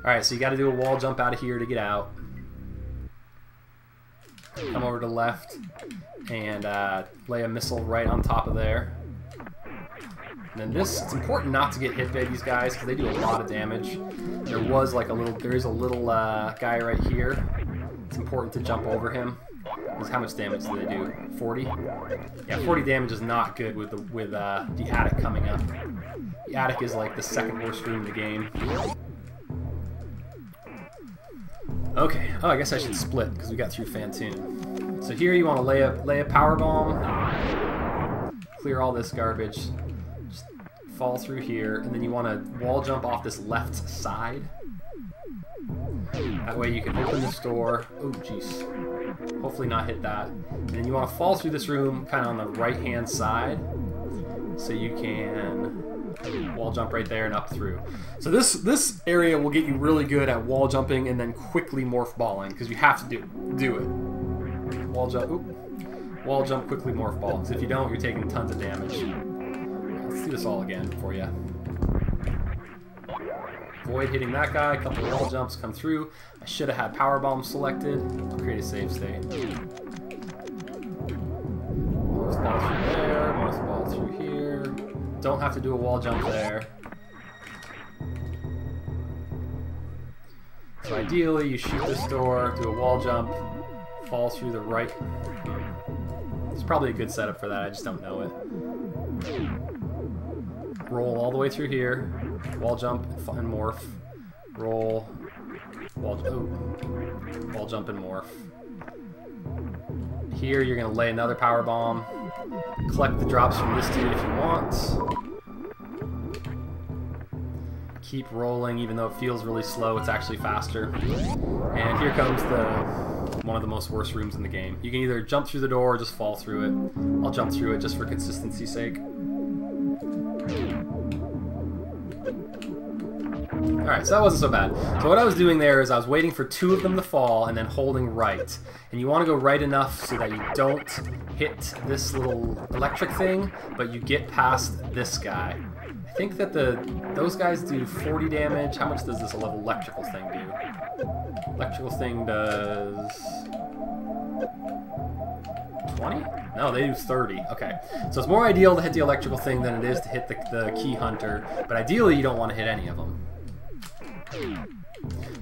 Alright, so you got to do a wall jump out of here to get out. Come over to the left and lay a missile right on top of there. And then this, it's important not to get hit by these guys because they do a lot of damage. There is a little guy right here. It's important to jump over him. Because how much damage do they do? 40? Yeah, 40 damage is not good with the attic coming up. The attic is like the second worst room in the game. Okay, oh, I guess I should split because we got through Phantoon. So here you want to lay a power bomb, clear all this garbage, just fall through here, and then you want to wall jump off this left side. That way you can open this door. Oh, jeez. Hopefully not hit that. And then you want to fall through this room kind of on the right-hand side so you can wall jump right there and up through. So this area will get you really good at wall jumping and then quickly morph balling because you have to do it. Wall jump, wall jump, quickly morph ball. Because if you don't, you're taking tons of damage. Let's do this all again for you. Avoid hitting that guy. A couple wall jumps come through. I should have had power bomb selected. I'll create a save state. Morph ball through there. Morph ball through here. Don't have to do a wall jump there. So ideally, you shoot this door, do a wall jump, fall through the right. It's probably a good setup for that, I just don't know it. Roll all the way through here, wall jump and morph, roll, wall jump and morph. Here you're going to lay another power bomb, collect the drops from this dude if you want. Keep rolling, even though it feels really slow, it's actually faster. And here comes one of the most worst rooms in the game. You can either jump through the door or just fall through it. I'll jump through it just for consistency's sake. Alright, so that wasn't so bad. So what I was doing there is I was waiting for 2 of them to fall and then holding right. And you want to go right enough so that you don't hit this little electric thing, but you get past this guy. I think that those guys do 40 damage. How much does this level electrical thing do? Electrical thing does 20? No, they do 30. Okay. So it's more ideal to hit the electrical thing than it is to hit the key hunter. But ideally, you don't want to hit any of them.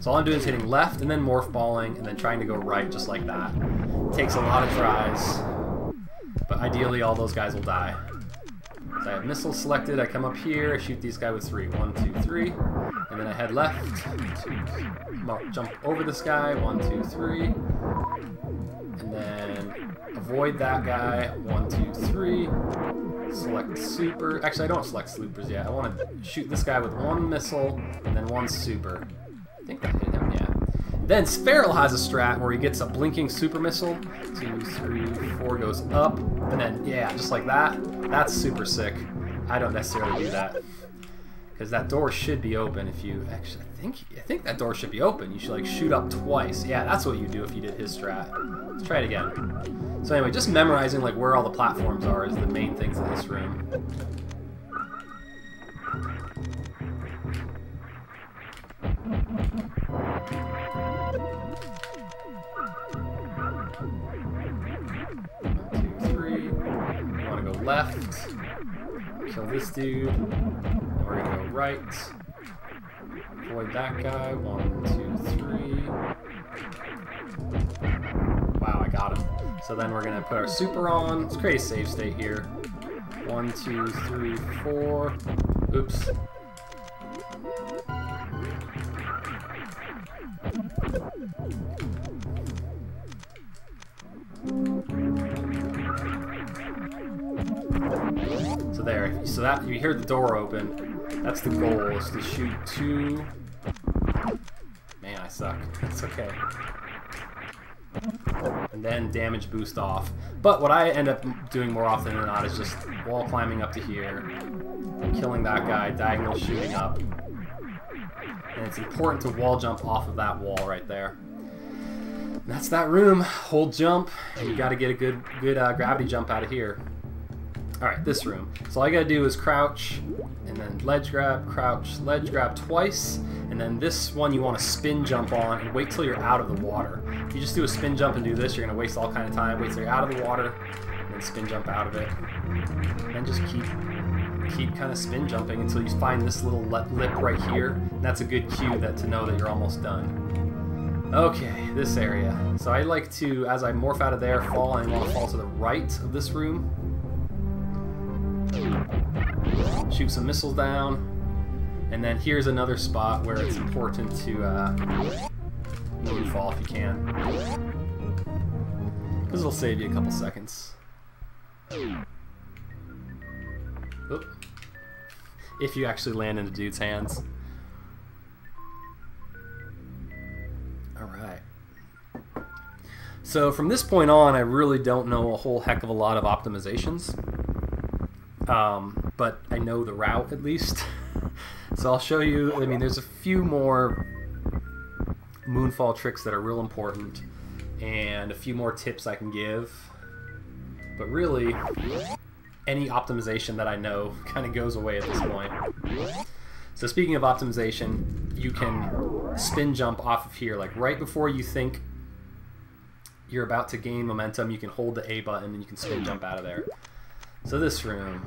So all I'm doing is hitting left and then morph balling and then trying to go right just like that. It takes a lot of tries. But ideally, all those guys will die. So I have missiles selected, I come up here, I shoot these guys with 3. 1, 2, 3. And then I head left, jump over this guy, 1, 2, 3. And then avoid that guy, 1, 2, 3. Select super. Actually, I don't select supers yet. I want to shoot this guy with 1 missile and then 1 super. I think that hit him, yeah. Then Feral has a strat where he gets a blinking super missile. 2, 3, 4 goes up, and then yeah, just like that. That's super sick. I don't necessarily do that because that door should be open. If you actually, I think that door should be open. You should like shoot up twice. Yeah, that's what you do if you did his strat. Let's try it again. So anyway, just memorizing like where all the platforms are is the main things in this room. Left, kill this dude, and we're gonna go right, avoid that guy, 1, 2, 3. Wow, I got him. So then we're gonna put our super on. Let's create a save state here. 1, 2, 3, 4. Oops. So there, so that you hear the door open. That's the goal, is to shoot 2. Man, I suck. It's okay. And then damage boost off. But what I end up doing more often than not is just wall climbing up to here, killing that guy, diagonal shooting up. And it's important to wall jump off of that wall right there. And that's that room. Hold jump, and you got to get a good gravity jump out of here. Alright, this room. So all I gotta do is crouch, and then ledge grab, crouch, ledge grab twice, and then this one you want to spin jump on and wait till you're out of the water. If you just do a spin jump and do this, you're gonna waste all kind of time. Wait till you're out of the water, and then spin jump out of it. And then just keep kind of spin jumping until you find this little lip right here. And that's a good cue to know that you're almost done. Okay, this area. So I like to, as I morph out of there, fall, and I want to fall to the right of this room. Shoot some missiles down, and then here's another spot where it's important to moonfall if you can, because it'll save you a couple seconds. Oop. If you actually land in the dude's hands. Alright. So from this point on, I really don't know a whole heck of a lot of optimizations. But I know the route at least. So I'll show you, I mean, there's a few more moonfall tricks that are real important and a few more tips I can give. But really, any optimization that I know kind of goes away at this point. So speaking of optimization, you can spin jump off of here, like right before you think you're about to gain momentum, you can hold the A button and you can spin jump out of there. So this room,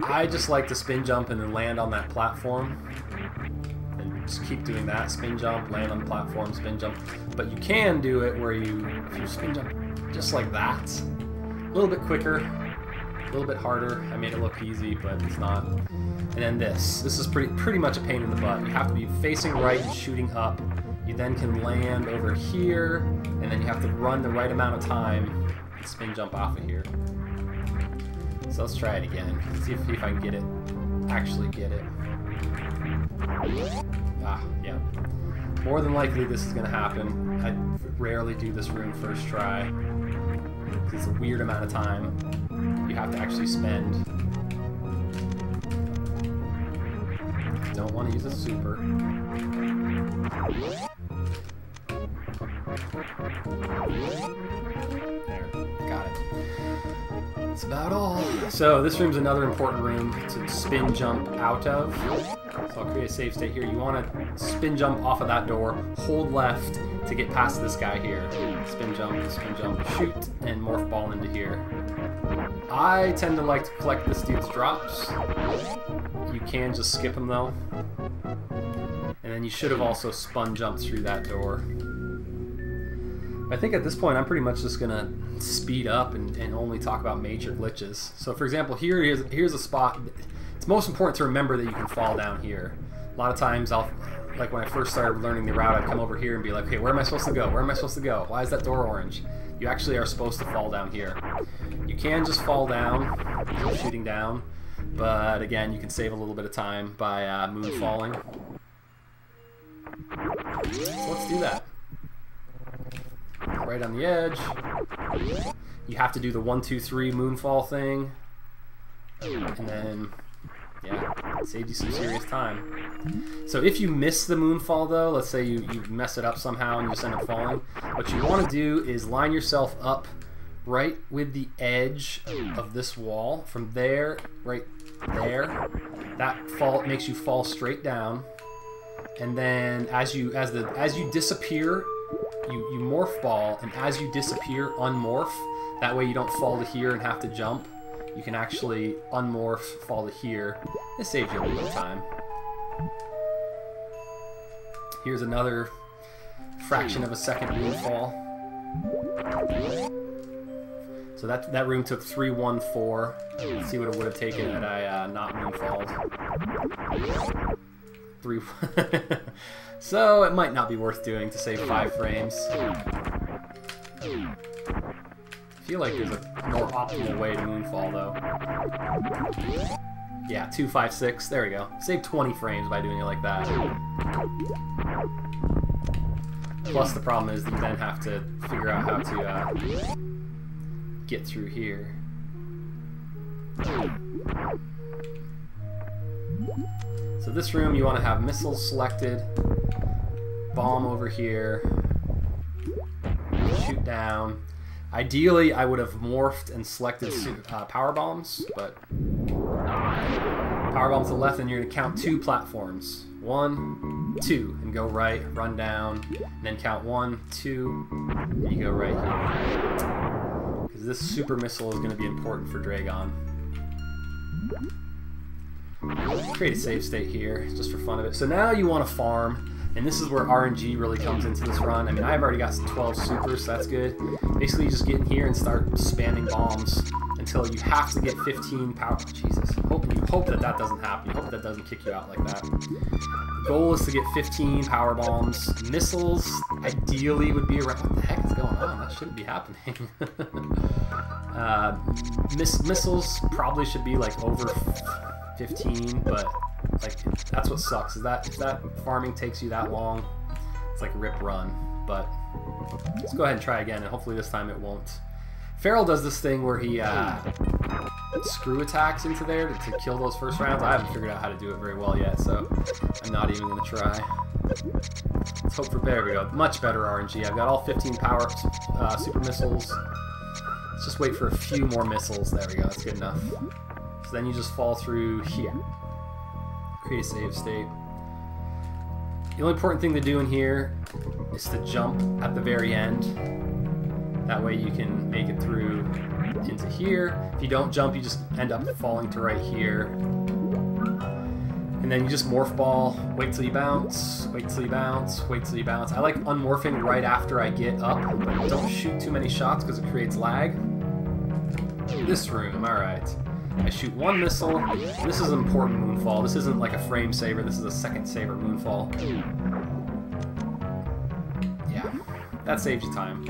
I just like to spin jump and then land on that platform and just keep doing that. Spin jump, land on the platform, spin jump. But you can do it where if you spin jump just like that, a little bit quicker, a little bit harder. I made it look easy, but it's not. And then this is pretty much a pain in the butt. You have to be facing right and shooting up. You then can land over here, and then you have to run the right amount of time and spin jump off of here. So let's try it again. See if I can get it. Actually get it. Ah, yeah. More than likely this is going to happen. I rarely do this room first try. It's a weird amount of time you have to actually spend. Don't want to use a super. There, got it. That's about all. So this room's another important room to spin jump out of. So I'll create a save state here. You want to spin jump off of that door, hold left to get past this guy here. Spin jump, shoot, and morph ball into here. I tend to like to collect this dude's drops. You can just skip them though. And then you should have also spun jumped through that door. I think at this point I'm pretty much just gonna speed up and only talk about major glitches. So for example, here's a spot. It's most important to remember that you can fall down here. A lot of times like when I first started learning the route, I'd come over here and be like, okay, where am I supposed to go? Where am I supposed to go? Why is that door orange? You actually are supposed to fall down here. You can just fall down, shooting down, but again, you can save a little bit of time by moon falling. So let's do that. Right on the edge. You have to do the 1, 2, 3 moonfall thing, and then yeah, it saved you some serious time. So if you miss the moonfall though, let's say you mess it up somehow and you just end up falling, what you want to do is line yourself up right with the edge of this wall. From there, right there, that fall makes you fall straight down. And then as you disappear, you morph ball, and as you disappear, unmorph. That way you don't fall to here and have to jump. You can actually unmorph, fall to here. It saves you a little bit of time. Here's another fraction of a second moonfall. So that room took 314. Let's see what it would have taken had I not moonfalled. 3. So it might not be worth doing to save 5 frames. I feel like there's a more optimal way to moonfall though. Yeah, 2, 5, 6. There we go. Save 20 frames by doing it like that. Plus the problem is that you then have to figure out how to get through here. So this room you want to have missiles selected, bomb over here, shoot down. Ideally I would have morphed and selected power bombs, but power bombs to the left, and you're going to count 2 platforms. 1, 2, and go right, run down, and then count 1, 2, and you go right here. Because this super missile is going to be important for Draygon. Create a save state here, just for fun of it. So now you want to farm, and this is where RNG really comes into this run. I mean, I've already got 12 supers, so that's good. Basically, you just get in here and start spamming bombs until you have to get 15 power. Jesus, you hope that doesn't happen. You hope that doesn't kick you out like that. The goal is to get 15 power bombs. Missiles, ideally, would be around. What the heck is going on? That shouldn't be happening. Missiles probably should be like over 15, but like that's what sucks, is that if that farming takes you that long, it's like rip run. But let's go ahead and try again, and hopefully this time it won't. Feral does this thing where he screw attacks into there to kill those first rounds. I haven't figured out how to do it very well yet, so I'm not even going to try. Let's hope for, there we go, much better RNG. I've got all 15 power super missiles. Let's just wait for a few more missiles. There we go, that's good enough. So then you just fall through here. Create a save state. The only important thing to do in here is to jump at the very end. That way you can make it through into here. If you don't jump, you just end up falling to right here. And then you just morph ball, wait till you bounce, wait till you bounce, wait till you bounce. I like unmorphing right after I get up, but don't shoot too many shots because it creates lag. This room, alright. I shoot one missile. This is an important moonfall. This isn't like a frame saver, this is a second saver moonfall. Yeah, that saves you time.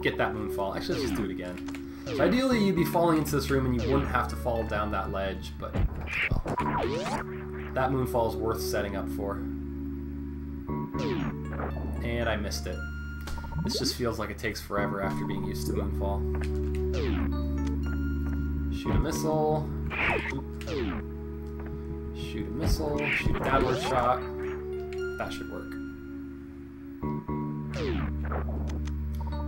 Get that moonfall. Actually, let's just do it again. So ideally, you'd be falling into this room and you wouldn't have to fall down that ledge, but well, that moonfall is worth setting up for. And I missed it. This just feels like it takes forever after being used to moonfall. Shoot a missile. Shoot a missile. Shoot a downward shot. That should work.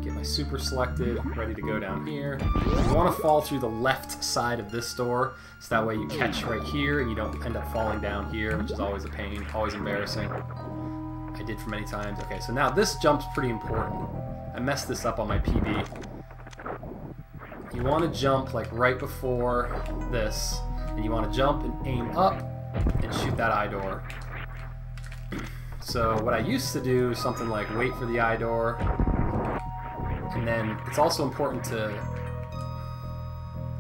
Get my super selected, ready to go down here. You want to fall through the left side of this door, so that way you catch right here and you don't end up falling down here, which is always a pain, always embarrassing. I did for many times. Okay, so now this jump's pretty important. I messed this up on my PB. You want to jump like right before this, and you want to jump and aim up and shoot that eye door. So what I used to do is something like wait for the eye door, and then it's also important to,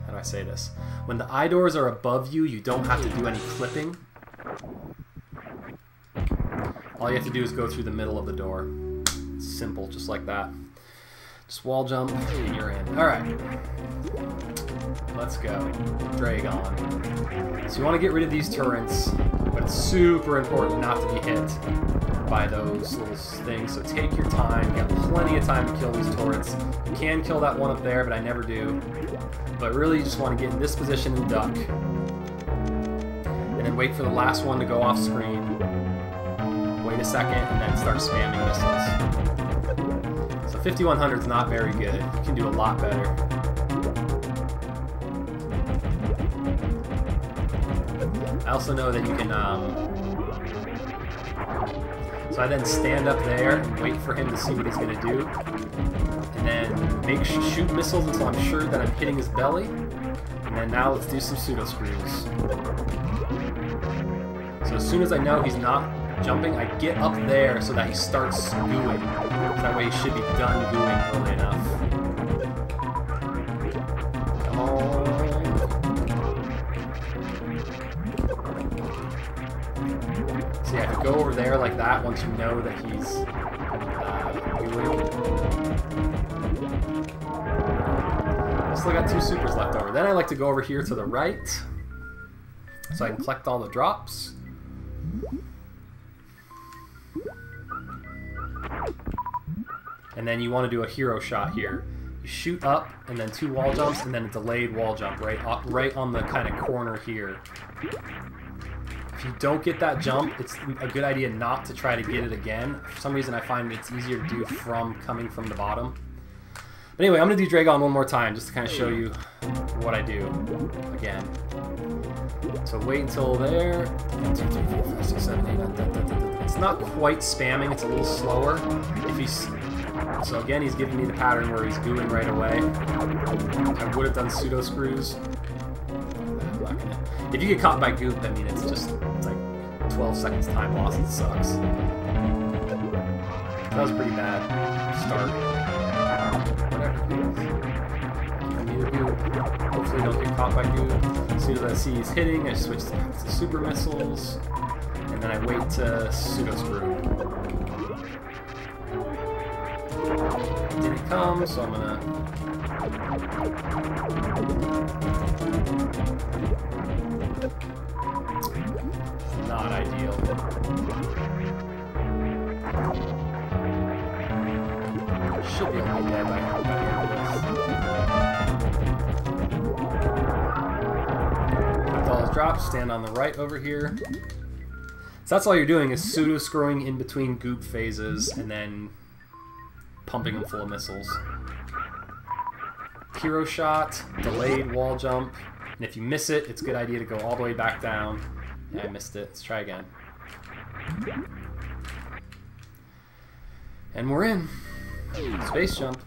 how do I say this? When the eye doors are above you, you don't have to do any clipping. All you have to do is go through the middle of the door. It's simple, just like that. Just wall jump, and you're in. Alright. Let's go. Draygon. So you want to get rid of these turrets, but it's super important not to be hit by those little things, so take your time. You got plenty of time to kill these turrets. You can kill that one up there, but I never do. But really, you just want to get in this position and duck. And then wait for the last one to go off screen. Wait a second, and then start spamming missiles. So 5100 is not very good. You can do a lot better. I also know that you can, so I then stand up there and wait for him to see what he's going to do. And then shoot missiles until I'm sure that I'm hitting his belly. And then now let's do some pseudo screws. So as soon as I know he's not jumping, I get up there so that he starts gooing. So that way he should be done gooing early enough. Come on. So yeah, if you go over there like that, once you know that he's gooing. I still got 2 supers left over. Then I like to go over here to the right so I can collect all the drops. And then you want to do a hero shot here. You shoot up, and then 2 wall jumps, and then a delayed wall jump right on the kind of corner here. If you don't get that jump, it's a good idea not to try to get it again. For some reason, I find it's easier to do coming from the bottom. But anyway, I'm going to do Draygon one more time, just to kind of show you what I do again. So wait until there. 1, 2, 3, 4, 5, 6, 7, 8, 9, 10, 10, 10, 10. It's not quite spamming, it's a little slower. So again, he's giving me the pattern where he's gooing right away. I would have done pseudo screws. If you get caught by goop, I mean, it's like 12 seconds time loss. It sucks. That was pretty bad start. Whatever. Give me the goop. Hopefully don't get caught by goop. As soon as I see he's hitting, I switch to super missiles. And then I wait to pseudo screw. Didn't come, so I'm gonna... Not ideal. Should be able to be dead by the end of this. Collect all those drops, stand on the right over here. So that's all you're doing is pseudo screwing in between goop phases and then pumping them full of missiles. Hero shot, delayed wall jump, and if you miss it, it's a good idea to go all the way back down. Yeah, I missed it. Let's try again. And we're in. Space jump.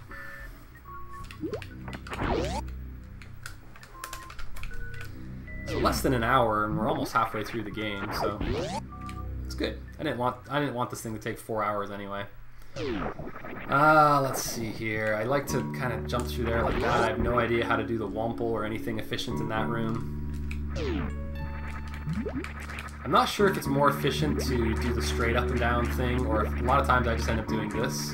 So less than an hour, and we're almost halfway through the game, so it's good. I didn't want this thing to take 4 hours anyway. Let's see here. I like to kind of jump through there like that. I have no idea how to do the wumple or anything efficient in that room. I'm not sure if it's more efficient to do the straight up and down thing, or if, a lot of times I just end up doing this.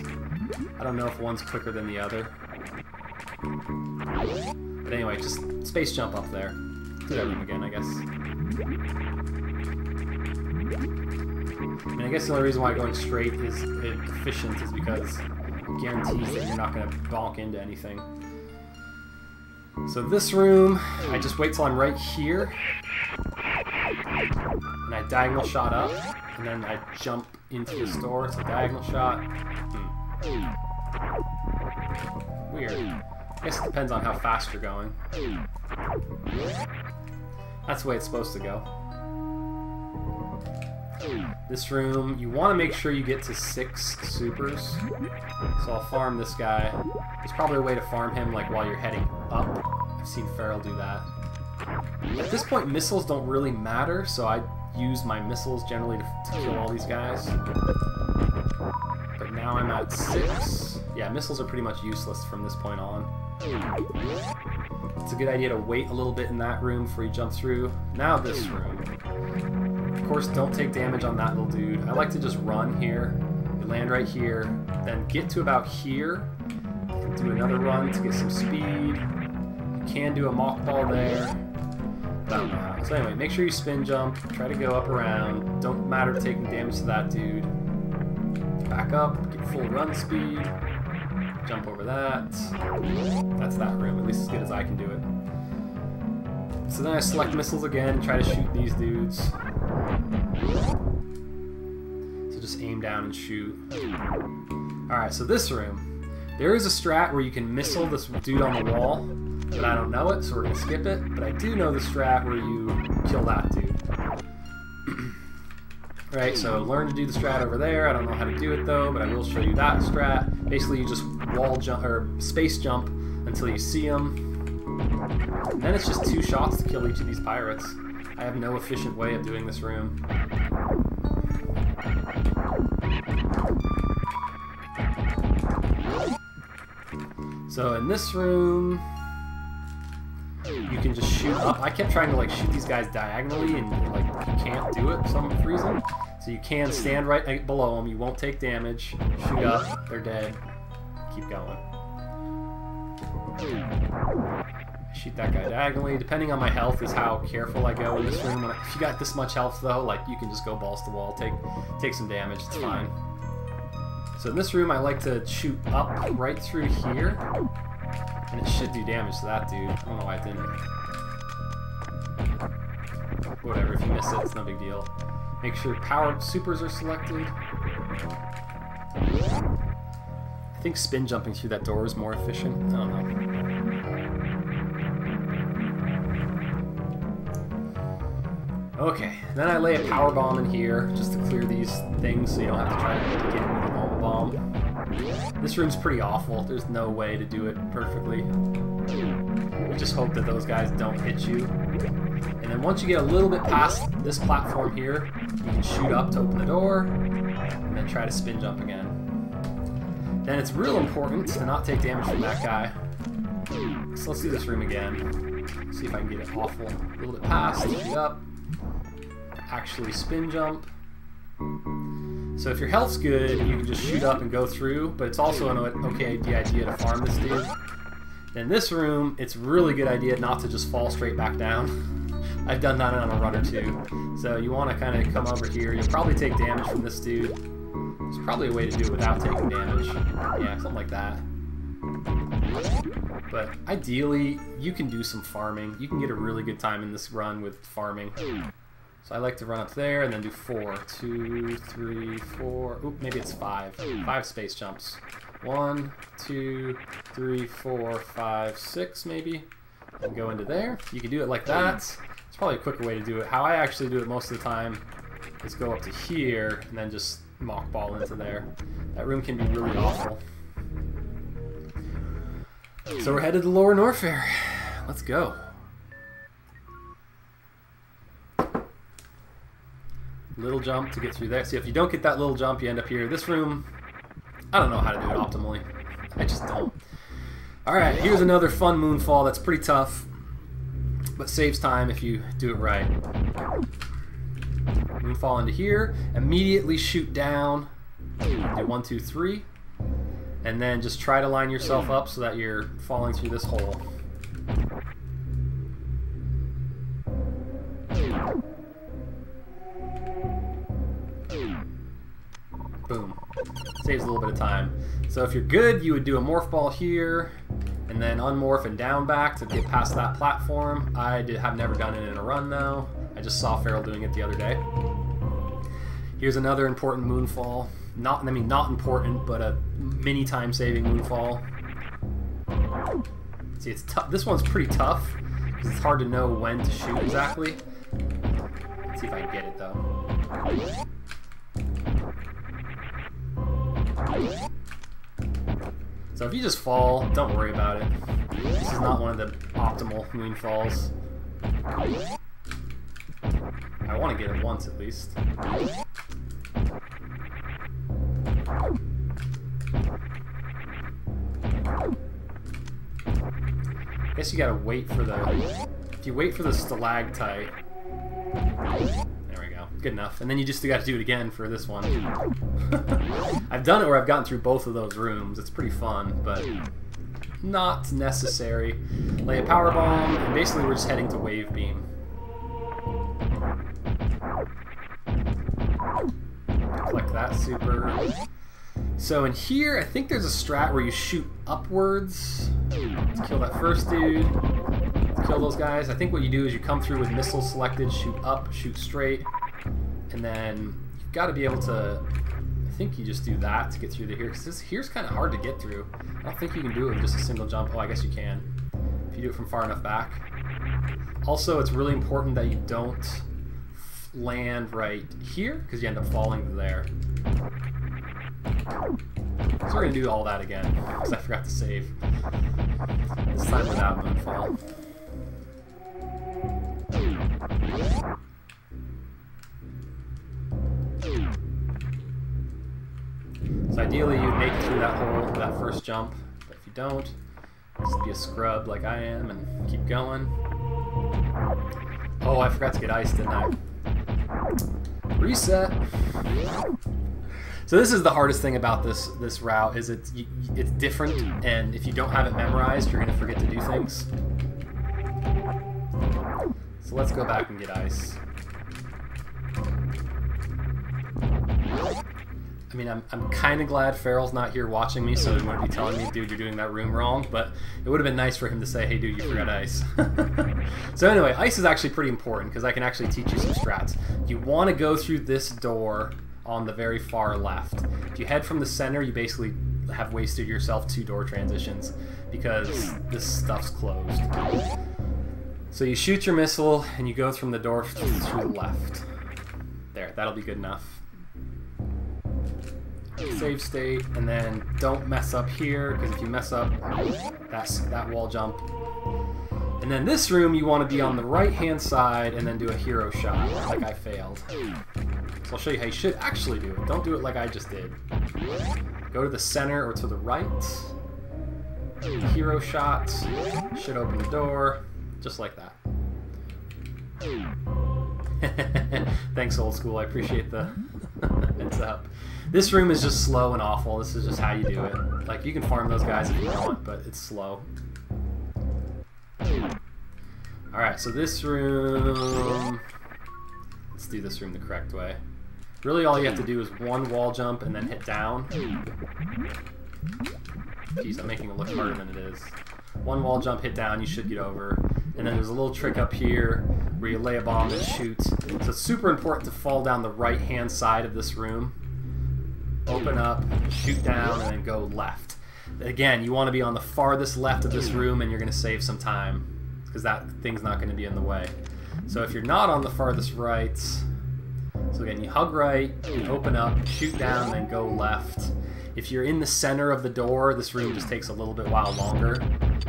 I don't know if one's quicker than the other. But anyway, just space jump up there. Do that room again, I guess. I mean, I guess the only reason why going straight is efficient is because it guarantees that you're not going to bonk into anything. So this room, I just wait till I'm right here, and I diagonal shot up, and then I jump into this door. So diagonal shot. Weird. I guess it depends on how fast you're going. That's the way it's supposed to go. This room, you want to make sure you get to 6 supers. So I'll farm this guy. There's probably a way to farm him like while you're heading up. I've seen Feral do that. At this point, missiles don't really matter, so I use my missiles generally to kill all these guys. But now I'm at 6. Yeah, missiles are pretty much useless from this point on. It's a good idea to wait a little bit in that room before you jump through. Now this room. Of course, don't take damage on that little dude. I like to just run here. You land right here, then get to about here. You can do another run to get some speed. You can do a mock ball there. I don't know how. So anyway, make sure you spin jump. Try to go up around. Don't matter taking damage to that dude. Back up, get full run speed. Jump over that. That's that room, at least as good as I can do it. So then I select missiles again and try to shoot these dudes. So just aim down and shoot. Alright, so this room. There is a strat where you can missile this dude on the wall, but I don't know it, so we're going to skip it. But I do know the strat where you kill that dude. Right, so learn to do the strat over there. I don't know how to do it though, but I will show you that strat. Basically, you just wall jump or space jump until you see them. And then it's just 2 shots to kill each of these pirates. I have no efficient way of doing this room. So in this room, you can just shoot up. I kept trying to like shoot these guys diagonally, and like you can't do it for some reason. So you can stand right below them. You won't take damage. Shoot up. They're dead. Keep going. Shoot that guy diagonally. Depending on my health is how careful I go in this room. If you got this much health though, like you can just go balls to the wall, take some damage. It's fine. So in this room, I like to shoot up right through here. And it should do damage to that dude. I don't know why it didn't. Whatever, if you miss it, it's no big deal. Make sure power supers are selected. I think spin jumping through that door is more efficient. I don't know. Okay, then I lay a power bomb in here just to clear these things so you don't have to try to get in with a normal bomb. This room's pretty awful. There's no way to do it perfectly. You just hope that those guys don't hit you. And then once you get a little bit past this platform here, you can shoot up to open the door, and then try to spin jump again. Then it's real important to not take damage from that guy. So let's do this room again. See if I can get it awful. A little bit past, shoot up, actually spin jump. So if your health's good, you can just shoot up and go through, but it's also an okay idea to farm this dude. In this room, it's a really good idea not to just fall straight back down. I've done that on a run or two. So you want to kind of come over here. You'll probably take damage from this dude. There's probably a way to do it without taking damage. Yeah, something like that. But ideally, you can do some farming. You can get a really good time in this run with farming. So I like to run up there and then do 4. 2, 3, 4. Oop, maybe it's 5. 5 space jumps. 1, 2, 3, 4, 5, 6 maybe. And go into there. You can do it like that. It's probably a quicker way to do it. How I actually do it most of the time is go up to here and then just mock ball into there. That room can be really awful. So we're headed to Lower Norfair. Let's go. Little jump to get through there. See, if you don't get that little jump, you end up here. This room, I don't know how to do it optimally. I just don't. Alright, here's another fun moonfall that's pretty tough, but saves time if you do it right. Moonfall into here, immediately shoot down, do 1, 2, 3, and then just try to line yourself up so that you're falling through this hole. Boom. Saves a little bit of time. So if you're good, you would do a morph ball here, and then unmorph and down back to get past that platform. I have never done it in a run though. I just saw Farrell doing it the other day. Here's another important moonfall. Not important, but a mini time-saving moonfall. See, it's tough. This one's pretty tough because it's hard to know when to shoot exactly. Let's see if I can get it though. So if you just fall, don't worry about it. This is not one of the optimal moonfalls. I want to get it once at least. I guess you gotta wait for the... If you wait for the stalactite... There we go. Good enough. And then you just gotta do it again for this one. I've done it where I've gotten through both of those rooms. It's pretty fun, but not necessary. Lay a power bomb, and basically we're just heading to wave beam. Collect that super. So in here, I think there's a strat where you shoot upwards to kill that first dude, to kill those guys. I think what you do is you come through with missiles selected, shoot up, shoot straight, and then you've got to be able to, I think you just do that to get through to here, because this here's kind of hard to get through. I don't think you can do it with just a single jump. Oh, I guess you can, if you do it from far enough back. Also, it's really important that you don't land right here, because you end up falling there. So we're going to do all that again, because I forgot to save. This time without moonfall. So ideally you'd make it through that hole, that first jump, but if you don't, just be a scrub like I am and keep going. Oh, I forgot to get ice, didn't I? Reset! So this is the hardest thing about this route, is it's different, and if you don't have it memorized, you're going to forget to do things. So let's go back and get ice. I mean, I'm kind of glad Farrell's not here watching me, so he wouldn't be telling me, dude, you're doing that room wrong, but it would have been nice for him to say, hey, dude, you forgot ice. So anyway, ice is actually pretty important, because I can actually teach you some strats. You want to go through this door on the very far left. If you head from the center, you basically have wasted yourself 2 door transitions, because this stuff's closed. So you shoot your missile, and you go from the door through the left. There, that'll be good enough. Save state, and then don't mess up here, because if you mess up, that's that wall jump. And then this room, you want to be on the right-hand side, and then do a hero shot, like I failed. So I'll show you how you should actually do it. Don't do it like I just did. Go to the center or to the right. Hero shot. Should open the door. Just like that. Thanks, old school. I appreciate the heads up. This room is just slow and awful. This is just how you do it. Like, you can farm those guys if you want, but it's slow. Alright, so this room... Let's do this room the correct way. Really all you have to do is 1 wall jump and then hit down. Jeez, I'm making it look harder than it is. 1 wall jump, hit down, you should get over. And then there's a little trick up here where you lay a bomb and shoot. So it's super important to fall down the right-hand side of this room. Open up, shoot down, and then go left. Again, you want to be on the farthest left of this room, and you're going to save some time, because that thing's not going to be in the way. So if you're not on the farthest right, so again, you hug right, you open up, shoot down, then go left. If you're in the center of the door, this room just takes a little bit while longer.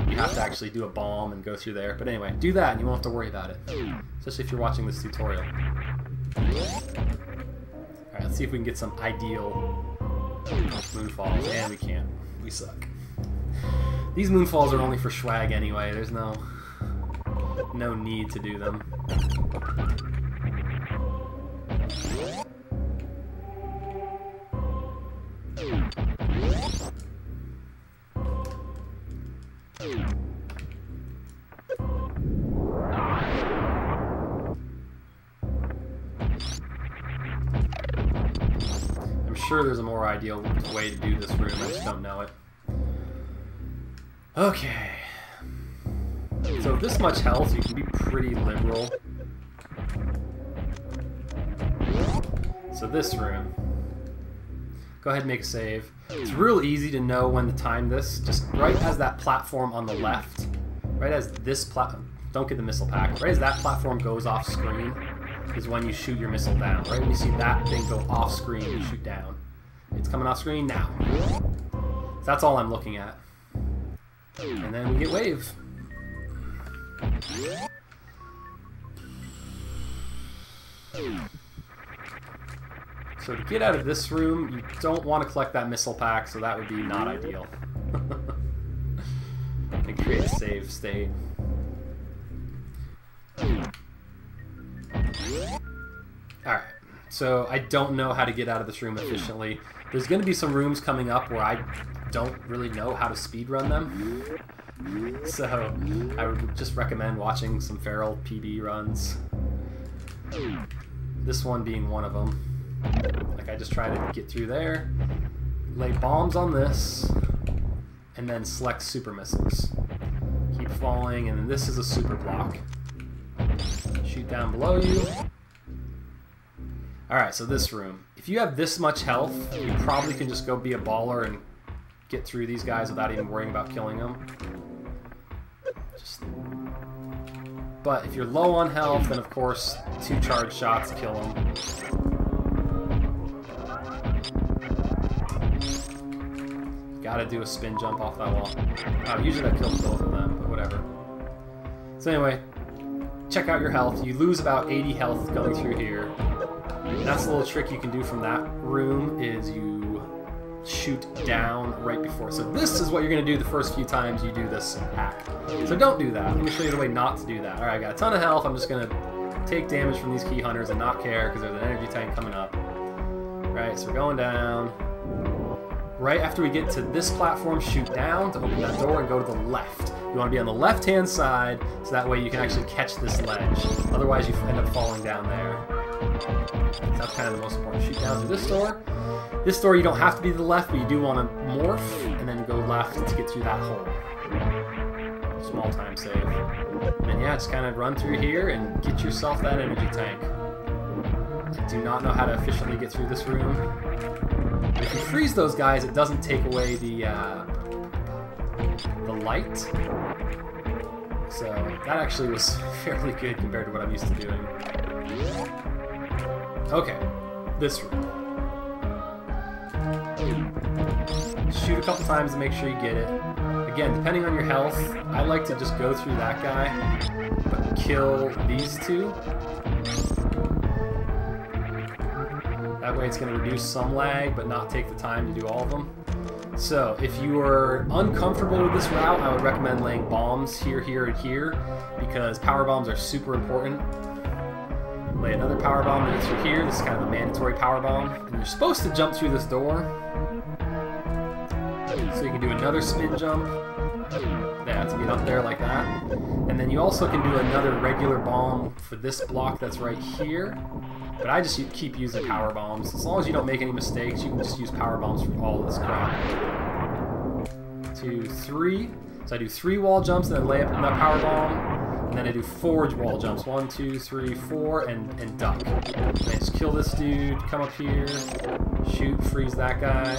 You have to actually do a bomb and go through there. But anyway, do that and you won't have to worry about it. Especially if you're watching this tutorial. Let's see if we can get some ideal moonfalls. And we can't. We suck. These moonfalls are only for swag anyway. There's no need to do them. I'm sure there's a more ideal way to do this room, I just don't know it. Okay. So this much health, you can be pretty liberal. So this room. Go ahead and make a save. It's real easy to know when to time this. Just right as that platform on the left, right as this don't get the missile pack, right as that platform goes off screen is when you shoot your missile down. Right when you see that thing go off screen, you shoot down. It's coming off screen now. So that's all I'm looking at. And then we get wave. So to get out of this room, you don't want to collect that missile pack, so that would be not ideal. And create a save state. Alright, so I don't know how to get out of this room efficiently. There's going to be some rooms coming up where I don't really know how to speedrun them. So I would just recommend watching some Feral PB runs. This one being one of them. Like I just try to get through there, lay bombs on this, and then select super missiles. Keep falling, and then this is a super block. Shoot down below you. Alright, so this room. If you have this much health, you probably can just go be a baller and get through these guys without even worrying about killing them. But if you're low on health, then of course 2 charge shots kill them. Gotta do a spin jump off that wall. Usually that kills both of them, but whatever. So anyway, check out your health. You lose about 80 health going through here. And that's a little trick you can do from that room, is you shoot down right before. So this is what you're going to do the first few times you do this hack. So don't do that. Let me show you the way not to do that. Alright, I got a ton of health. I'm just going to take damage from these key hunters and not care because there's an energy tank coming up. Right, so we're going down. Right after we get to this platform, shoot down to open that door and go to the left. You want to be on the left-hand side, so that way you can actually catch this ledge. Otherwise, you end up falling down there. So that's kind of the most important. Shoot down through this door. This door, you don't have to be to the left, but you do want to morph, and then go left to get through that hole. Small time save. And yeah, just kind of run through here and get yourself that energy tank. I do not know how to efficiently get through this room. If you freeze those guys, it doesn't take away the light. So that actually was fairly good compared to what I'm used to doing. Okay, this room. Shoot a couple times to make sure you get it. Again, depending on your health, I like to just go through that guy, but kill these two. That way it's going to reduce some lag, but not take the time to do all of them. So, if you are uncomfortable with this route, I would recommend laying bombs here, here, and here, because power bombs are super important. Lay another power bomb that gets through here. This is kind of a mandatory power bomb. And you're supposed to jump through this door. So you can do another spin jump. Yeah, to get up there like that. And then you also can do another regular bomb for this block that's right here. But I just keep using power bombs. As long as you don't make any mistakes, you can just use power bombs for all of this crap. 2, 3. So I do 3 wall jumps and then lay up another power bomb. And then I do 4 wall jumps. 1, 2, 3, 4, and duck. And I just kill this dude, come up here, shoot, freeze that guy.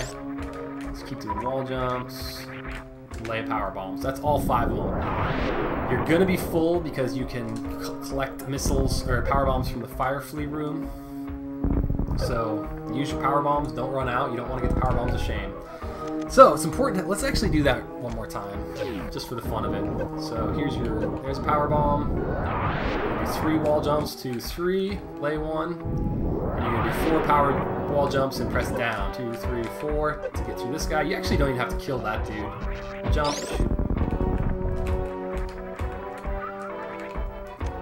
Just keep doing wall jumps. Lay power bombs. That's all 5 of them. You're gonna be full because you can collect missiles or power bombs from the fire flea room. So use your power bombs. Don't run out. You don't want to get the power bombs to shame. So it's important. Let's actually do that one more time, just for the fun of it. So there's a power bomb. Do 3 wall jumps. 2, 3. Lay 1. And you're gonna do 4 wall jumps and press down. 2, 3, 4 to get through this guy. You actually don't even have to kill that dude. Jump, shoot.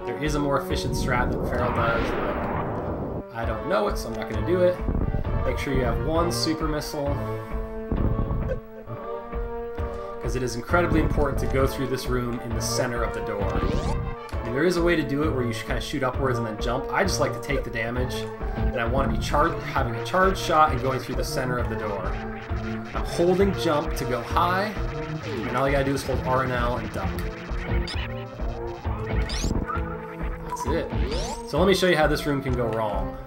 There is a more efficient strat that Feral does, but I don't know it, so I'm not going to do it. Make sure you have one super missile, because it is incredibly important to go through this room in the center of the door. I mean, there is a way to do it where you kind of shoot upwards and then jump. I just like to take the damage, and I want to be having a charged shot and going through the center of the door. I'm holding jump to go high, and all you gotta do is hold R and L and duck. That's it. So let me show you how this room can go wrong.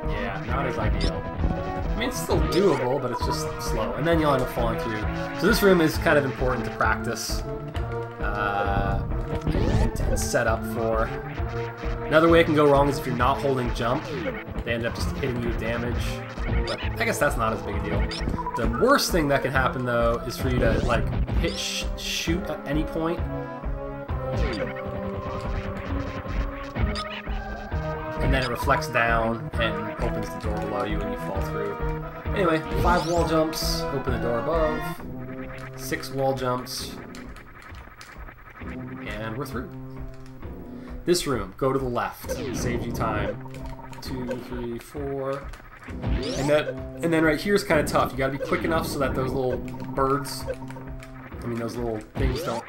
Yeah, not as ideal. I mean, it's still doable, but it's just slow. And then you'll end up falling through. So this room is kind of important to practice and set up for. Another way it can go wrong is if you're not holding jump. They end up just hitting you with damage. But I guess that's not as big a deal. The worst thing that can happen, though, is for you to like hit shoot at any point. And then it reflects down and opens the door below you and you fall through. Anyway, 5 wall jumps, open the door above. 6 wall jumps. And we're through. This room, go to the left. Saves you time. 2, 3, 4. And then right here is kind of tough. You gotta be quick enough so that those little birds, those little things don't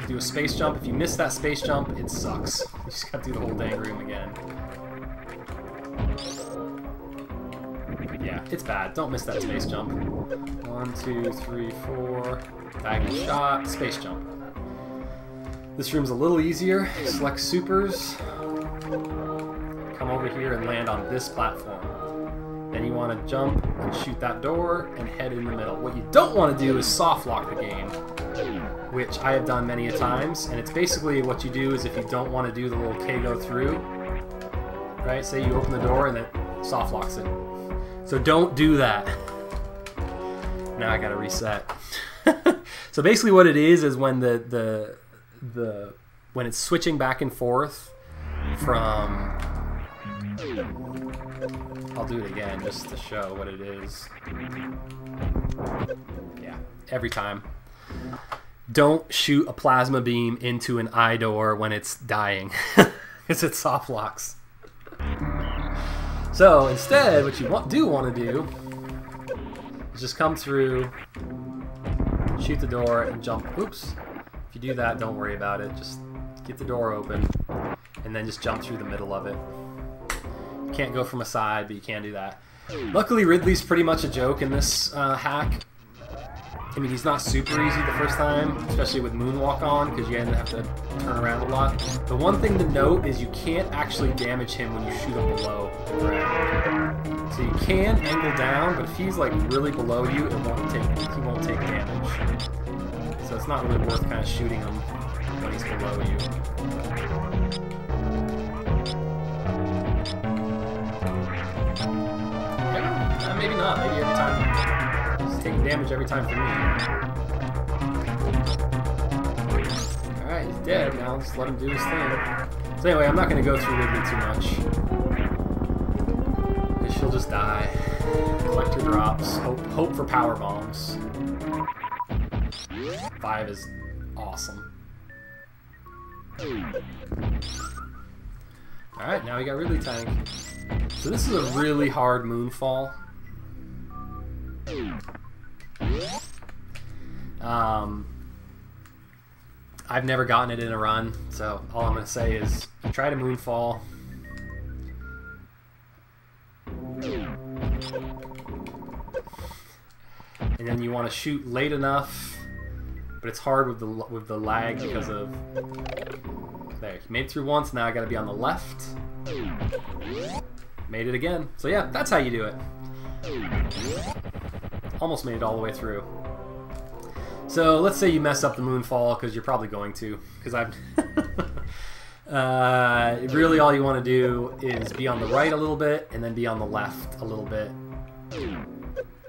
do a space jump. If you miss that space jump, it sucks. You just gotta do the whole dang room again. Yeah, it's bad. Don't miss that space jump. 1, 2, 3, 4. Diagonal shot. Space jump. This room's a little easier. Select supers. Come over here and land on this platform. Then you want to jump and shoot that door and head in the middle. What you don't want to do is soft lock the game, which I have done many a times. And it's basically what you do is if you don't want to do the little K go through, right? Say you open the door and it soft locks it. So don't do that. Now I gotta reset. So basically what it is when when it's switching back and forth from, I'll do it again just to show what it is. Yeah, every time. Don't shoot a plasma beam into an eye door when it's dying, because it soft locks. So instead, what you do want to do is just come through, shoot the door, and jump. Oops. If you do that, don't worry about it. Just get the door open, and then just jump through the middle of it. You can't go from a side, but you can do that. Luckily, Ridley's pretty much a joke in this hack. I mean, he's not super easy the first time, especially with Moonwalk on, because you have to turn around a lot. The one thing to note is you can't actually damage him when you shoot him below the ground. So you can angle down, but if he's like really below you, he won't take damage. So it's not really worth kind of shooting him when he's below you. Yeah, maybe not. Maybe every time. Taking damage every time for me. Alright, he's dead. Now just let him do his thing. So anyway, I'm not going to go through Ridley too much. Because she'll just die. Collect her drops. Hope for power bombs. 5 is awesome. Alright, now we got Ridley tank. So this is a really hard moonfall. I've never gotten it in a run, so all I'm going to say is you try to moonfall. And then you want to shoot late enough, but it's hard with the lag because of... There, you made it through once, now I got to be on the left. Made it again. So yeah, that's how you do it. Almost made it all the way through. So let's say you mess up the moonfall, because you're probably going to, because I've really all you want to do is be on the right a little bit and then be on the left a little bit,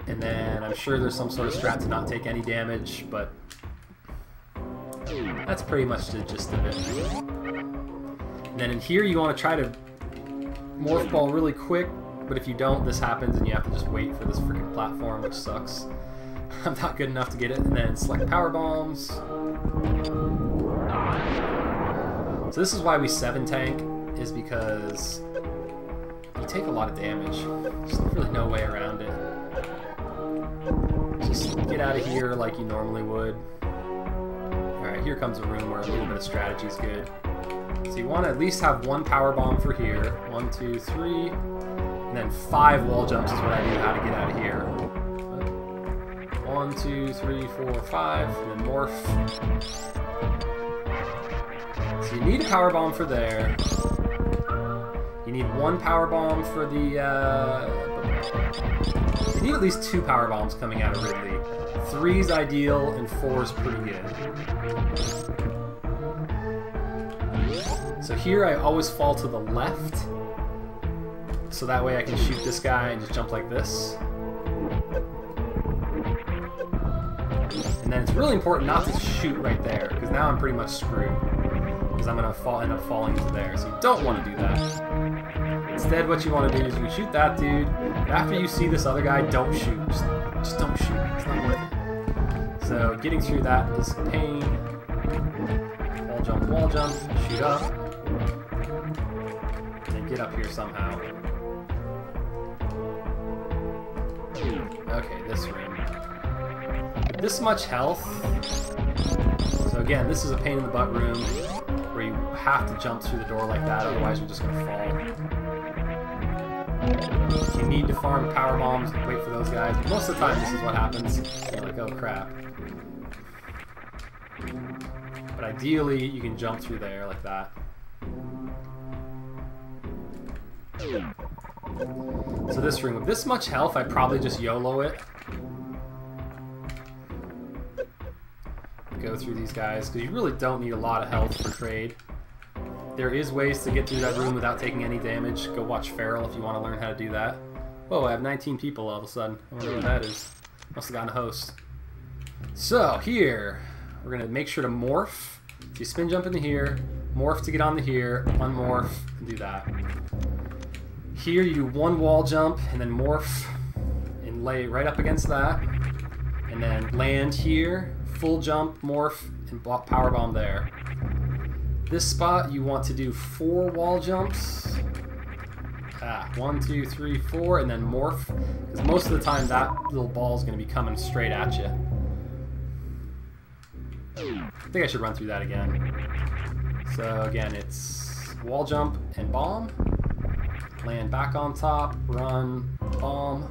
and then I'm sure there's some sort of strat to not take any damage, but That's pretty much the gist of it. And then in here you want to try to morph ball really quick, but if you don't, this happens and you have to just wait for this freaking platform, which sucks. I'm not good enough to get it. And then select power bombs. So this is why we 7 tank, is because you take a lot of damage. There's really no way around it. Just get out of here like you normally would. Alright, here comes a room where a little bit of strategy is good. So you want to at least have 1 power bomb for here. 1, 2, 3. And then 5 wall jumps is what I do how to get out of here. 1, 2, 3, 4, 5. And then morph. So you need a power bomb for there. You need 1 power bomb for the... you need at least 2 power bombs coming out of Ridley. 3's ideal, and 4's pretty good. So here I always fall to the left, so that way I can shoot this guy and just jump like this. And then it's really important not to shoot right there, because now I'm pretty much screwed. Because I'm going to end up falling into there, so you don't want to do that. Instead, what you want to do is you shoot that dude, but after you see this other guy, don't shoot. Just don't shoot. It's not worth it. So getting through that is a pain. Wall jump, shoot up, and get up here somehow. Okay, this room. This much health. So again, this is a pain in the butt room where you have to jump through the door like that, otherwise you're just going to fall. You need to farm power bombs and wait for those guys. But most of the time this is what happens. You're like, oh crap. But ideally, you can jump through there like that. So this room, with this much health, I'd probably just YOLO it. Go through these guys, because you really don't need a lot of health for Kraid. There is ways to get through that room without taking any damage. Go watch Feral if you want to learn how to do that. Whoa, I have 19 people all of a sudden. I wonder what that is. Must have gotten a host. So, here, we're going to make sure to morph. So you spin jump into here, morph to get onto here, unmorph, and do that. Here you do 1 wall jump, and then morph, and lay right up against that. And then land here, full jump, morph, and power bomb there. This spot you want to do 4 wall jumps. 1, 2, 3, 4, and then morph. Because most of the time that little ball is going to be coming straight at you. I think I should run through that again. So again, it's wall jump and bomb. Land back on top, run, bomb.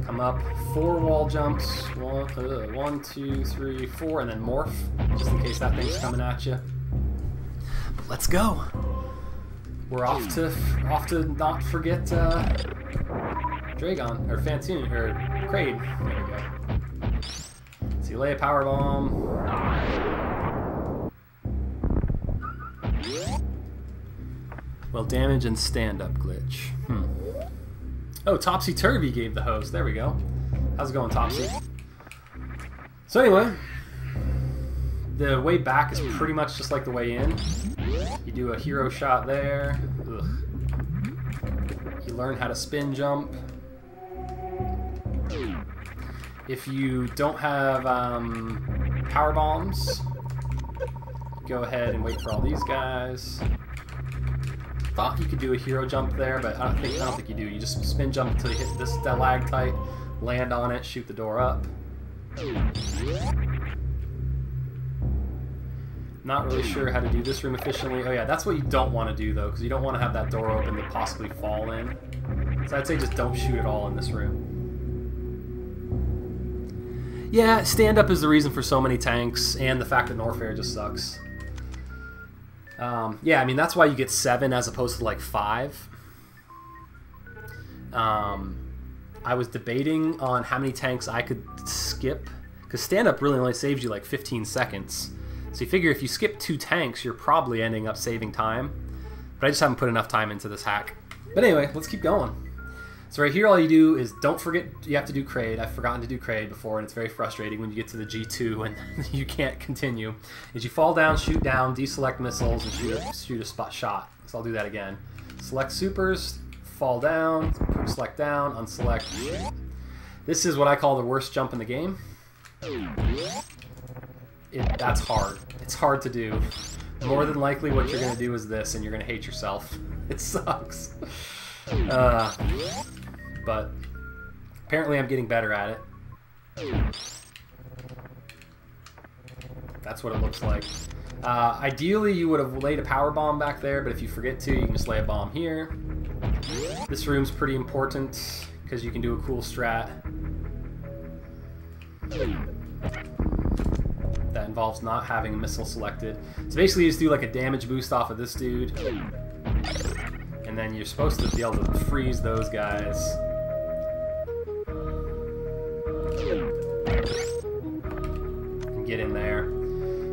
Come up, 4 wall jumps. 1, 2, 3, 4, and then morph, just in case that thing's coming at you. But let's go. We're off to not forget Draygon or Fantoon or Kraid. There we go. So you lay a power bomb. Well, damage and stand-up glitch. Oh, Topsy Turvy gave the host. There we go. How's it going, Topsy? So anyway, the way back is pretty much just like the way in. You do a hero shot there. Ugh. You learn how to spin jump. If you don't have power bombs, go ahead and wait for all these guys. Thought you could do a hero jump there, but I don't think you do. You just spin jump until you hit this stalactite, land on it, shoot the door up. Not really sure how to do this room efficiently. Oh yeah, that's what you don't want to do though, because you don't want to have that door open to possibly fall in. So I'd say just don't shoot at all in this room. Yeah, stand-up is the reason for so many tanks, and the fact that Norfair just sucks. Yeah, I mean, that's why you get 7 as opposed to, like, 5. I was debating on how many tanks I could skip, because stand-up really only saves you, like, 15 seconds. So you figure if you skip 2 tanks, you're probably ending up saving time. But I just haven't put enough time into this hack. But anyway, let's keep going. So right here, all you do is don't forget you have to do Kraid. I've forgotten to do Kraid before, and it's very frustrating when you get to the G2 and you can't continue. Is you fall down, shoot down, deselect missiles, and shoot a spot shot. So I'll do that again. Select supers, fall down, select down, unselect, shoot. This is what I call the worst jump in the game. That's hard. It's hard to do. More than likely what you're going to do is this, and you're going to hate yourself. It sucks. But apparently I'm getting better at it. That's what it looks like. Ideally you would have laid a power bomb back there, but if you forget to, you can just lay a bomb here. This room's pretty important because you can do a cool strat that involves not having a missile selected. So basically you just do like a damage boost off of this dude, and then you're supposed to be able to freeze those guys. And get in there.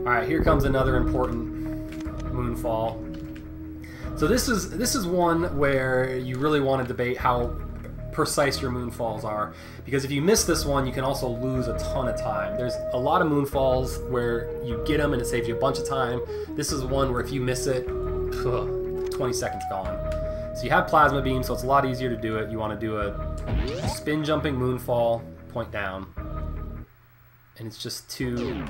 Alright, here comes another important moonfall. So this is one where you really want to debate how precise your moonfalls are, because if you miss this one, you can also lose a ton of time. There's a lot of moonfalls where you get them and it saves you a bunch of time. This is one where if you miss it, 20 seconds gone. So you have plasma beam, so it's a lot easier to do it. You want to do a spin jumping moonfall, point down, and it's just two.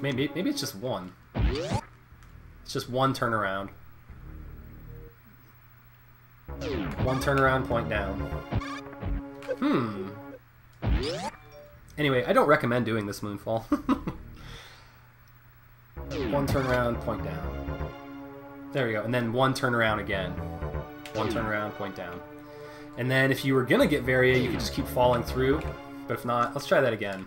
Maybe it's just one. It's just one turnaround. One turnaround, point down. Anyway, I don't recommend doing this moonfall. One turnaround, point down. There we go. And then one turnaround again. One turnaround, point down. And then if you were going to get Varia, you could just keep falling through. But if not, let's try that again.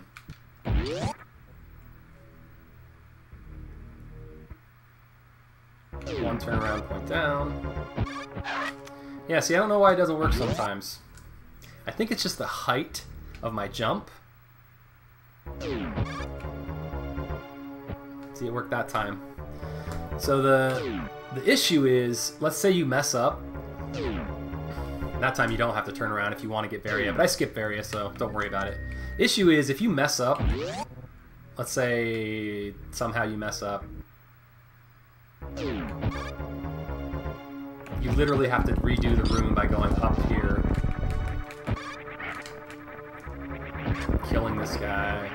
One turnaround, point down. Yeah, see, I don't know why it doesn't work sometimes. I think it's just the height of my jump. See, it worked that time. So the issue is, let's say you mess up. That time you don't have to turn around if you want to get Varia, but I skip Varia, so don't worry about it. Issue is, if you mess up, let's say somehow you mess up, you literally have to redo the room by going up here, killing this guy,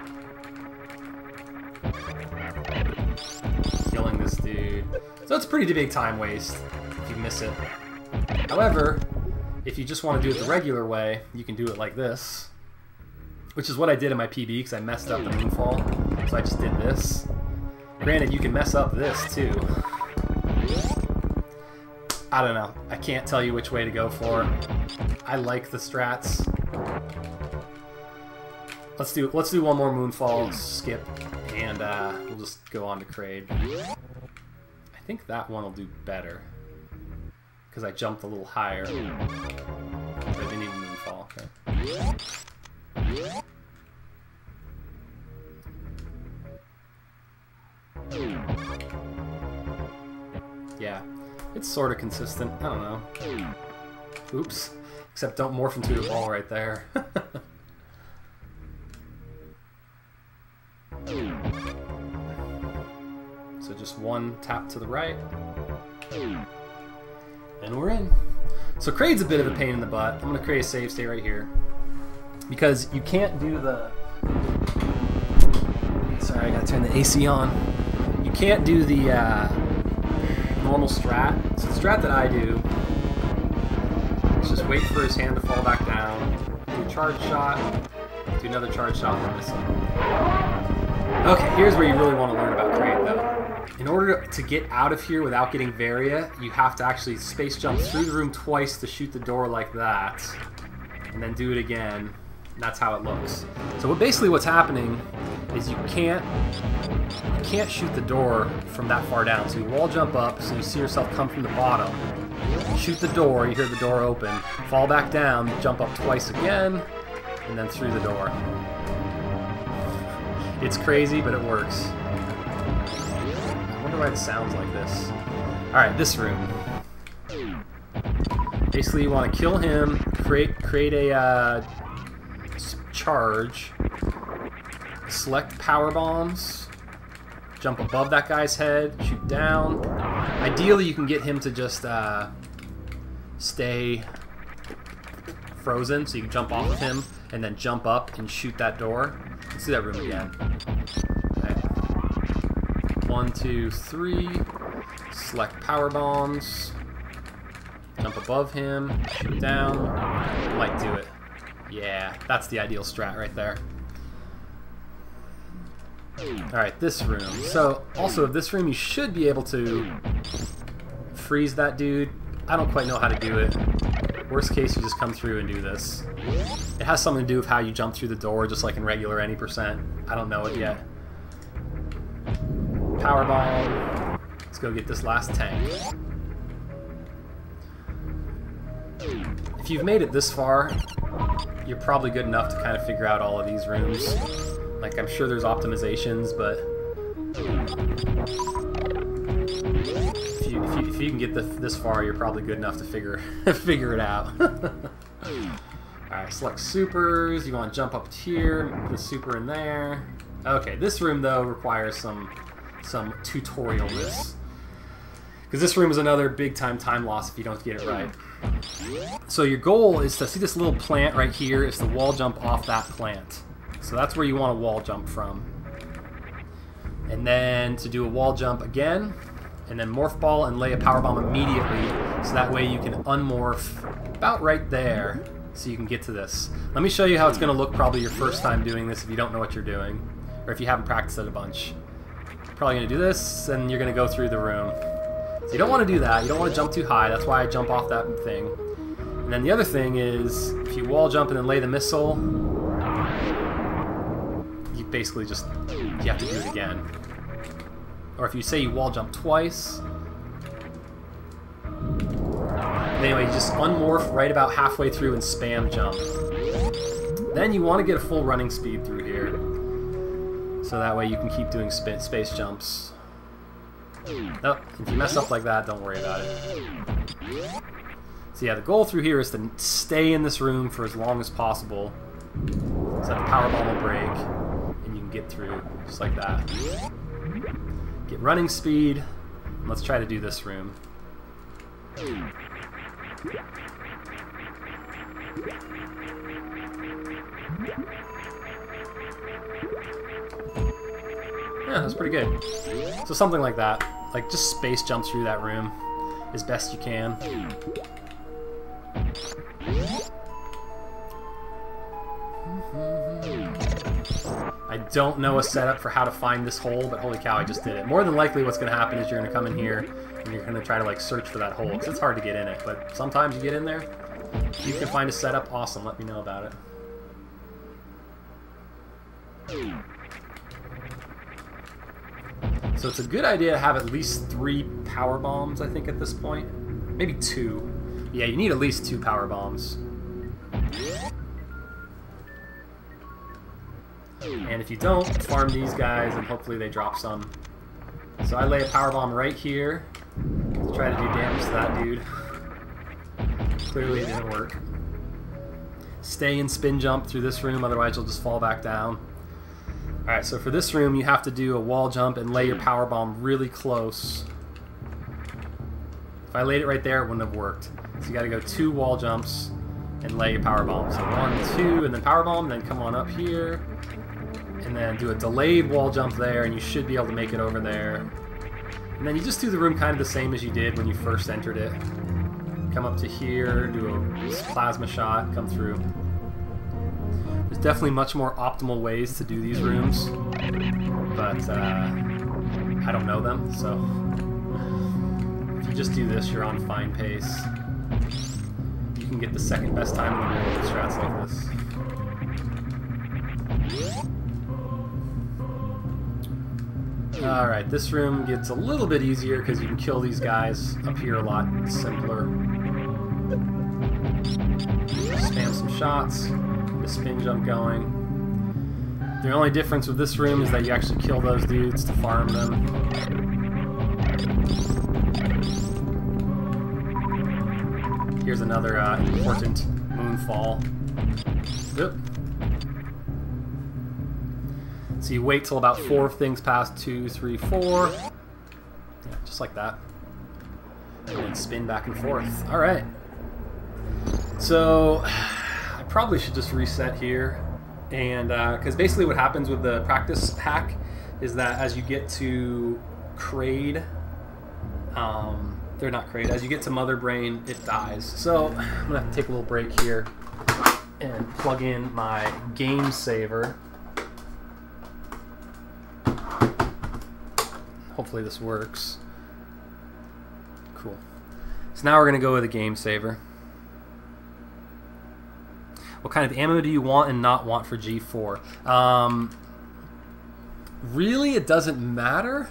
killing this dude. So it's a pretty big time waste if you miss it. However, if you just want to do it the regular way, you can do it like this, which is what I did in my PB because I messed up the moonfall. So I just did this. Granted, you can mess up this too. I don't know. I can't tell you which way to go for. I like the strats. Let's do one more moonfall, skip, and we'll just go on to Kraid. I think that one will do better because I jumped a little higher. But I didn't even moonfall. Okay. Yeah. It's sort of consistent. I don't know. Oops. Except don't morph into a ball right there. So just one tap to the right. And we're in. So Kraid's a bit of a pain in the butt. I'm going to create a save state right here. Because you can't do the... Sorry, I got to turn the AC on. You can't do the... normal strat. So the strat that I do is just wait for his hand to fall back down, do a charge shot, do another charge shot, and miss him. Okay, here's where you really want to learn about Kraid though. In order to get out of here without getting Varia, you have to actually space jump through the room twice to shoot the door like that, and then do it again. And that's how it looks. So basically what's happening is you can't shoot the door from that far down. So you wall jump up, so you see yourself come from the bottom, shoot the door, you hear the door open, fall back down, jump up twice again, and then through the door. It's crazy, but it works. I wonder why it sounds like this. Alright, this room. Basically, you want to kill him, create a charge, select power bombs, jump above that guy's head, shoot down. Ideally, you can get him to just stay frozen, so you can jump off of him and then jump up and shoot that door. Let's do that room again. Okay. 1, 2, 3. Select power bombs. Jump above him. Shoot down. Might do it. Yeah, that's the ideal strat right there. Alright, this room. So, also, this room you should be able to freeze that dude. I don't quite know how to do it. Worst case, you just come through and do this. It has something to do with how you jump through the door, just like in regular any %. I don't know it yet. Power bomb. Let's go get this last tank. If you've made it this far, you're probably good enough to kind of figure out all of these rooms. Like, I'm sure there's optimizations, but if you can get this far, you're probably good enough to figure it out. Alright, select supers. You want to jump up here, put a super in there. Okay, this room, though, requires some tutorialness. Because this room is another big-time time loss if you don't get it right. So your goal is to see this little plant right here, is to wall jump off that plant. So that's where you want to wall jump from. And then to do a wall jump again, and then morph ball and lay a power bomb immediately, so that way you can unmorph about right there, so you can get to this. Let me show you how it's going to look probably your first time doing this if you don't know what you're doing, or if you haven't practiced it a bunch. You're probably going to do this, and you're going to go through the room. So you don't want to do that. You don't want to jump too high. That's why I jump off that thing. And then the other thing is, if you wall jump and then lay the missile, you basically just, you have to do it again. Or if you say you wall jump twice, anyway, you just unmorph right about halfway through and spam jump. Then you want to get a full running speed through here, so that way you can keep doing space jumps. Nope, if you mess up like that, don't worry about it. So yeah, the goal through here is to stay in this room for as long as possible, so that the power bomb will break, and you can get through just like that. Get running speed. Let's try to do this room. Yeah, that's pretty good. So something like that. Like, just space jump through that room as best you can. I don't know a setup for how to find this hole, but holy cow, I just did it. More than likely what's going to happen is you're going to come in here and you're going to try to like search for that hole, because it's hard to get in it, but sometimes you get in there. If you can find a setup, awesome, let me know about it. So it's a good idea to have at least 3 power bombs, I think, at this point. Maybe 2. Yeah, you need at least 2 power bombs. And if you don't, farm these guys and hopefully they drop some. So I lay a power bomb right here to try to do damage to that dude. Clearly it didn't work. Stay and spin jump through this room, otherwise you'll just fall back down. Alright, so for this room you have to do a wall jump and lay your power bomb really close. If I laid it right there, it wouldn't have worked. So you gotta go 2 wall jumps and lay your power bomb. So 1, 2, and then power bomb, then come on up here. And then do a delayed wall jump there, and you should be able to make it over there. And then you just do the room kind of the same as you did when you first entered it. Come up to here, do a plasma shot, come through. There's definitely much more optimal ways to do these rooms, but I don't know them, so if you just do this, you're on fine pace. You can get the second best time in the world with strats like this. Alright, this room gets a little bit easier because you can kill these guys up here a lot simpler. Spam some shots, get a spin jump going. The only difference with this room is that you actually kill those dudes to farm them. Here's another important moonfall. Yep. So you wait till about 4 things pass, 2, 3, 4. Yeah, just like that. And then spin back and forth. Alright. So, I probably should just reset here. And, because basically what happens with the practice hack is that as you get to Kraid, they're not Kraid, as you get to Mother Brain, it dies. So, I'm going to have to take a little break here and plug in my game saver. Hopefully this works. Cool. So now we're going to go with a game saver. What kind of ammo do you want and not want for G4? Really, it doesn't matter.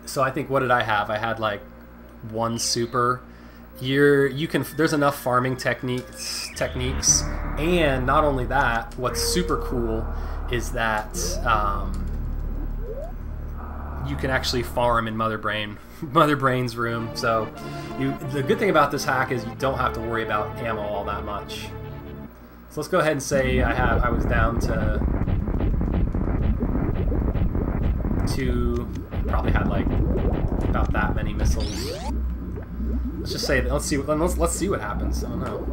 So I think, what did I have? I had like 1 super. There's enough farming techniques, and not only that, what's super cool is that you can actually farm in Mother Brain's room. So the good thing about this hack is you don't have to worry about ammo all that much. So let's go ahead and say I was down to 2, probably had like about that many missiles. Let's just say that, let's see what happens. I don't know.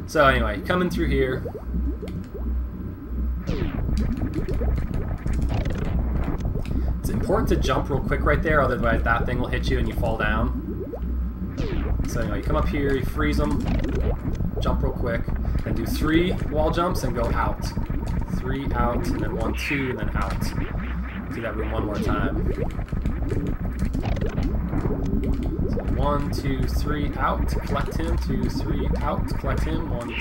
So anyway, coming through here. It's important to jump real quick right there, otherwise that thing will hit you and you fall down. So anyway, you come up here, you freeze them, jump real quick, and do 3 wall jumps and go out. 3 out, and then 1, 2, and then out. Do that room one more time. So 1, 2, 3 out, collect him, 2, 3 out, collect him, 1, 2,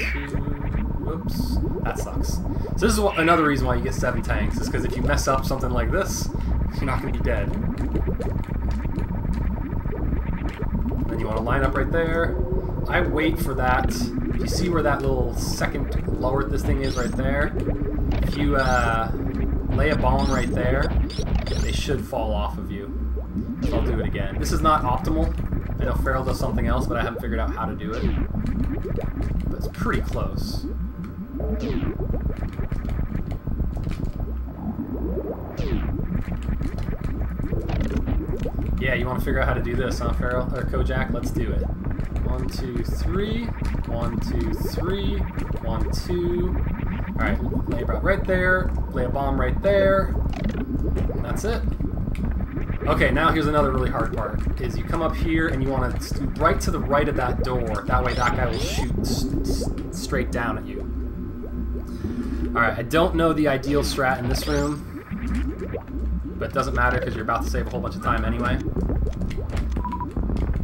whoops, that sucks. So this is another reason why you get 7 tanks, is because if you mess up something like this, you're not going to be dead. Then you want to line up right there. I wait for that. You see where that little second lower this thing is right there? If you lay a bomb right there, they should fall off of you. So I'll do it again. This is not optimal. I know Feral does something else, but I haven't figured out how to do it. But it's pretty close. Yeah, you want to figure out how to do this, huh, Feral or Kojak? Let's do it. 1, 2, 3. 1, 2, 3. 1, 2. Alright, lay it right there. Lay a bomb right there. That's it. Okay, now here's another really hard part. Is you come up here and you want to do right to the right of that door. That way that guy will shoot straight down at you. Alright, I don't know the ideal strat in this room. But it doesn't matter because you're about to save a whole bunch of time anyway.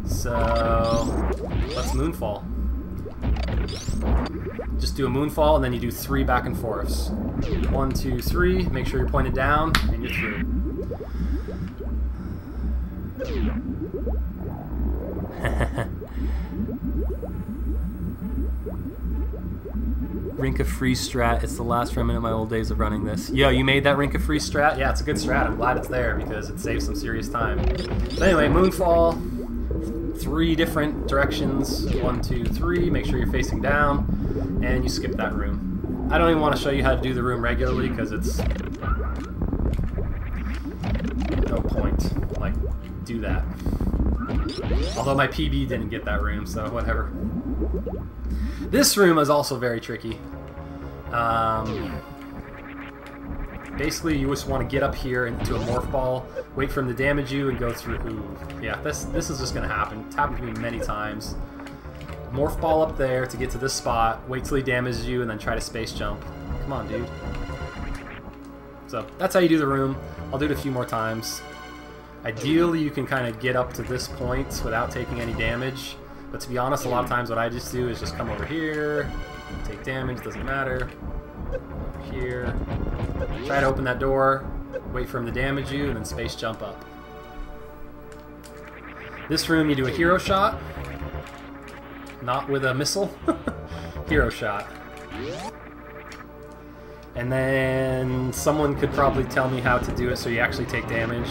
So, let's moonfall. Just do a moonfall and then you do 3 back and forths. 1, 2, 3. Make sure you're pointed down and you're through. Rink of free strat. It's the last remnant of my old days of running this. Yo, you made that Rink of free strat? Yeah, it's a good strat. I'm glad it's there because it saves some serious time. So anyway, moonfall. 3 different directions. 1, 2, 3. Make sure you're facing down. And you skip that room. I don't even want to show you how to do the room regularly because it's no point. Like, do that. Although my PB didn't get that room, so whatever. This room is also very tricky. Basically, you just want to get up here into a morph ball, wait for him to damage you, and go through. Ooh, yeah, this is just going to happen. It's happened to me many times. Morph ball up there to get to this spot, wait till he damages you, and then try to space jump. Come on, dude. So that's how you do the room. I'll do it a few more times. Ideally, you can kind of get up to this point without taking any damage. But to be honest, a lot of times what I just do is just come over here, take damage, doesn't matter. Over here. Try to open that door, wait for him to damage you, and then space jump up. This room, you do a hero shot. Not with a missile. Hero shot. And then someone could probably tell me how to do it so you actually take damage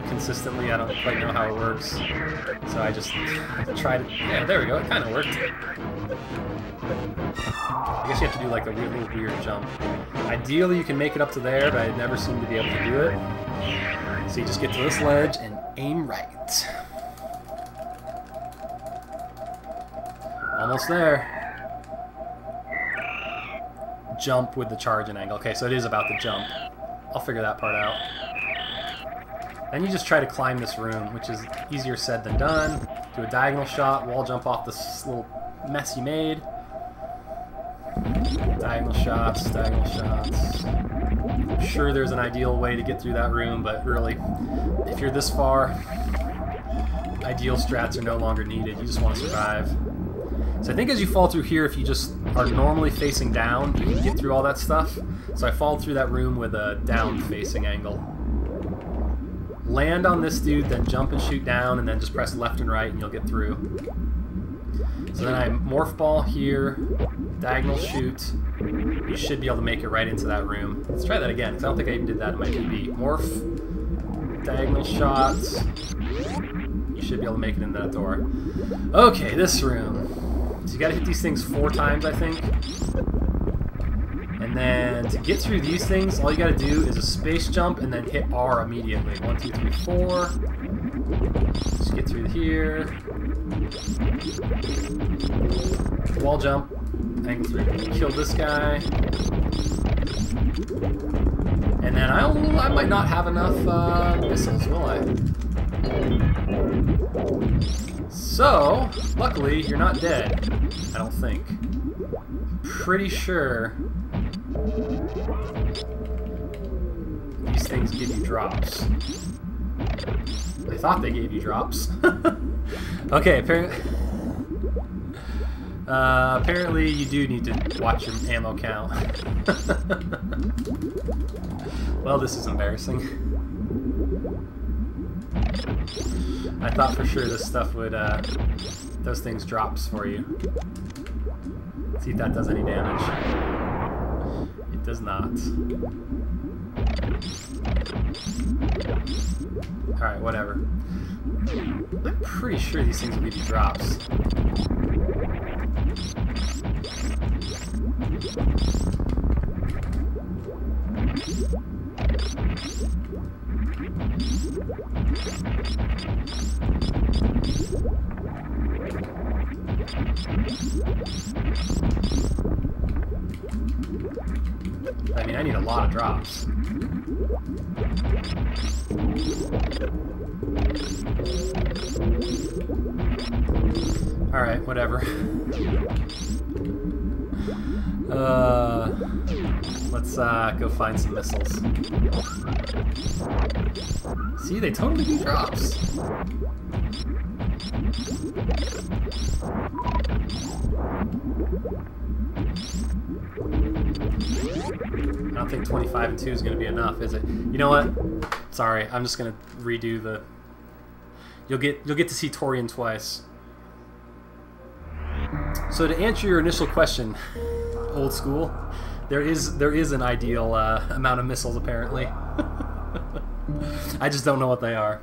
consistently. I don't quite know how it works. So I just tried it. Yeah, there we go. It kind of worked. I guess you have to do like a little weird jump. Ideally, you can make it up to there, but I never seem to be able to do it. So you just get to this ledge and aim right. Almost there. Jump with the charging angle. Okay, so it is about the jump. I'll figure that part out. Then you just try to climb this room, which is easier said than done. Do a diagonal shot, wall jump off this little mess you made. Diagonal shots, diagonal shots. I'm sure there's an ideal way to get through that room, but really, if you're this far, ideal strats are no longer needed. You just want to survive. So I think as you fall through here, if you just are normally facing down, you can get through all that stuff. So I fall through that room with a down-facing angle. Land on this dude, then jump and shoot down, and then just press left and right, and you'll get through. So then I morph ball here, diagonal shoot. You should be able to make it right into that room. Let's try that again, because I don't think I even did that in my PB. Morph, diagonal shots. You should be able to make it into that door. Okay, this room. So you gotta hit these things 4 times, I think. And then to get through these things, all you gotta do is a space jump and then hit R immediately. 1, 2, 3, 4. Just get through here. Wall jump. Angle 3. Kill this guy. And then I might not have enough missiles, will I? So, luckily, you're not dead. I don't think. Pretty sure these things give you drops. I thought they gave you drops. Okay, apparently you do need to watch your ammo count. Well, this is embarrassing. I thought for sure this stuff would, those things drops for you. See if that does any damage. It does not. Alright, whatever. I'm pretty sure these things will give you drops. I mean, I need a lot of drops. Alright, whatever. Let's go find some missiles. See, they totally do drops. I don't think 25 and 2 is going to be enough, is it? You know what? Sorry, I'm just going to redo the... You'll get to see Tourina twice. So to answer your initial question, old school, there is an ideal amount of missiles apparently. I just don't know what they are.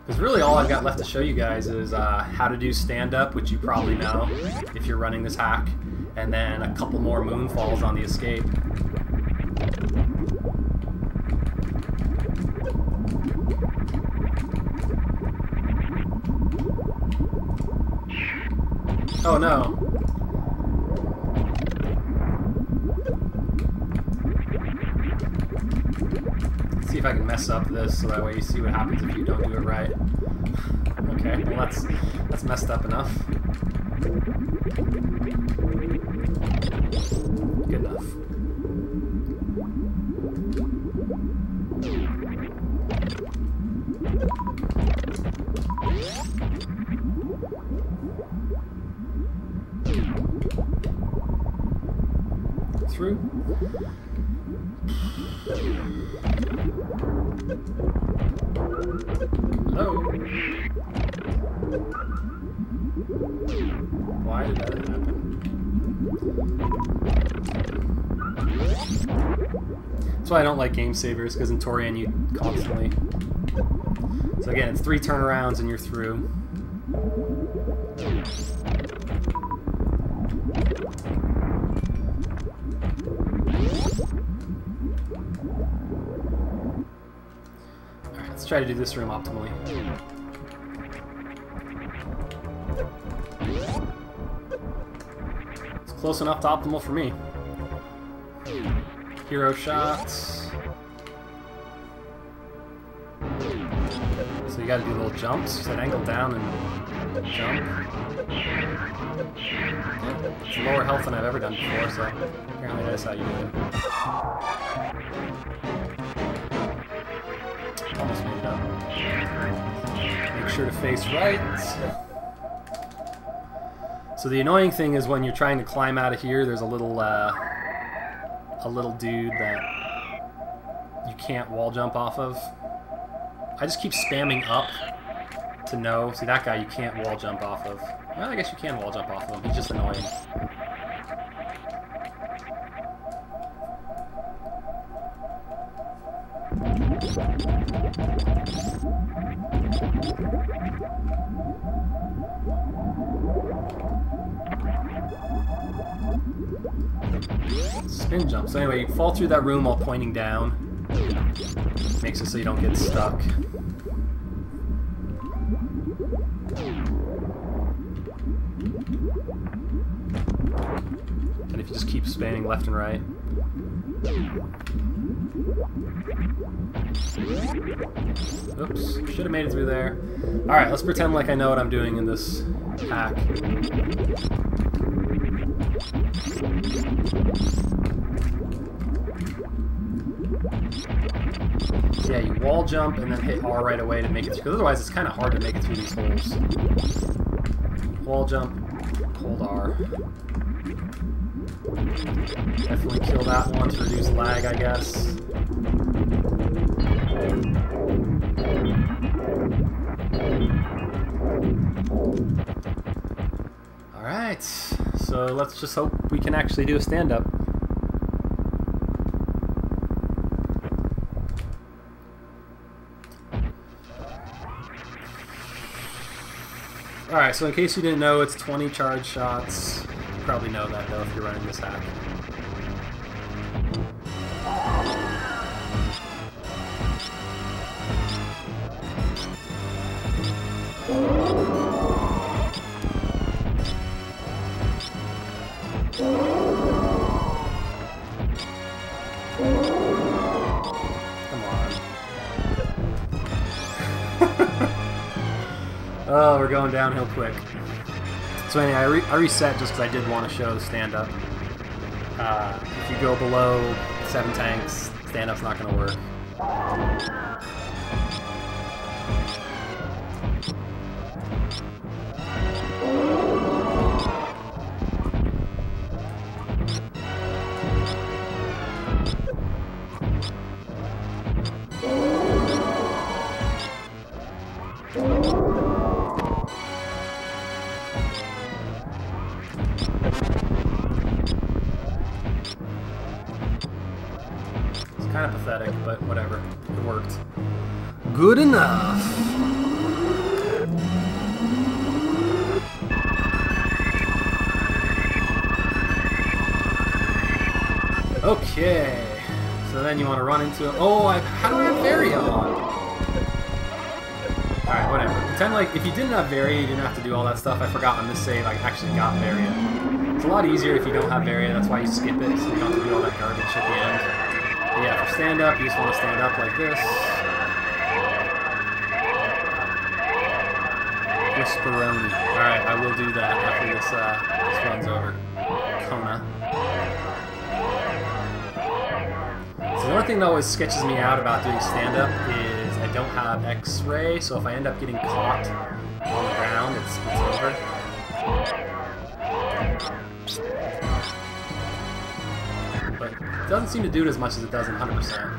Because really all I've got left to show you guys is how to do stand-up, which you probably know if you're running this hack, and then a couple more moonfalls on the escape. Oh no. Let's see if I can mess up this so that way you see what happens if you don't do it right. Okay, well that's messed up enough. Good enough. Through. Hello. Why did that happen? That's why I don't like game savers, because in Tourina you constantly... So again, it's 3 turnarounds and you're through. Alright, let's try to do this room optimally. It's close enough to optimal for me. Hero shots. So you gotta do little jumps. Set angle down and jump. Yep. It's lower health than I've ever done before, so apparently that's how you do it. Almost made it up. Make sure to face right. So the annoying thing is when you're trying to climb out of here, there's a little dude that you can't wall jump off of. I just keep spamming up to know. See, that guy you can't wall jump off of. Well, I guess you can wall jump off of him. He's just annoying. Spin jump. So anyway, you fall through that room while pointing down. Makes it so you don't get stuck. And if you just keep spamming left and right. Oops, should have made it through there. Alright, let's pretend like I know what I'm doing in this hack. Yeah, you wall jump and then hit R right away to make it through, because otherwise it's kind of hard to make it through these holes. Wall jump, hold R. Definitely kill that one to reduce lag, I guess. Alright, so let's just hope we can actually do a stand-up. Alright, so in case you didn't know, it's 20 charge shots. You probably know that, though, if you're running this hack. Oh, we're going downhill quick. So anyway, I reset just because I did want to show the stand-up. If you go below 7 tanks, stand-up's not going to work. Kind of pathetic, but whatever. It worked. Good enough. Okay. So then you want to run into it. Oh, how do I have Varia on? Alright, whatever. Pretend like if you didn't have Varia, you didn't have to do all that stuff. I forgot on this save I actually got Varia. It's a lot easier if you don't have Varia. That's why you skip it, so you don't have to do all that garbage at the end. But yeah, for stand up, you just want to stand up like this. Whisperoni. Alright, I will do that after this runs over. Kona. So the only thing that always sketches me out about doing stand up is I don't have X-ray, so if I end up getting caught on the ground, it's over. But it doesn't seem to do it as much as it does in 100%.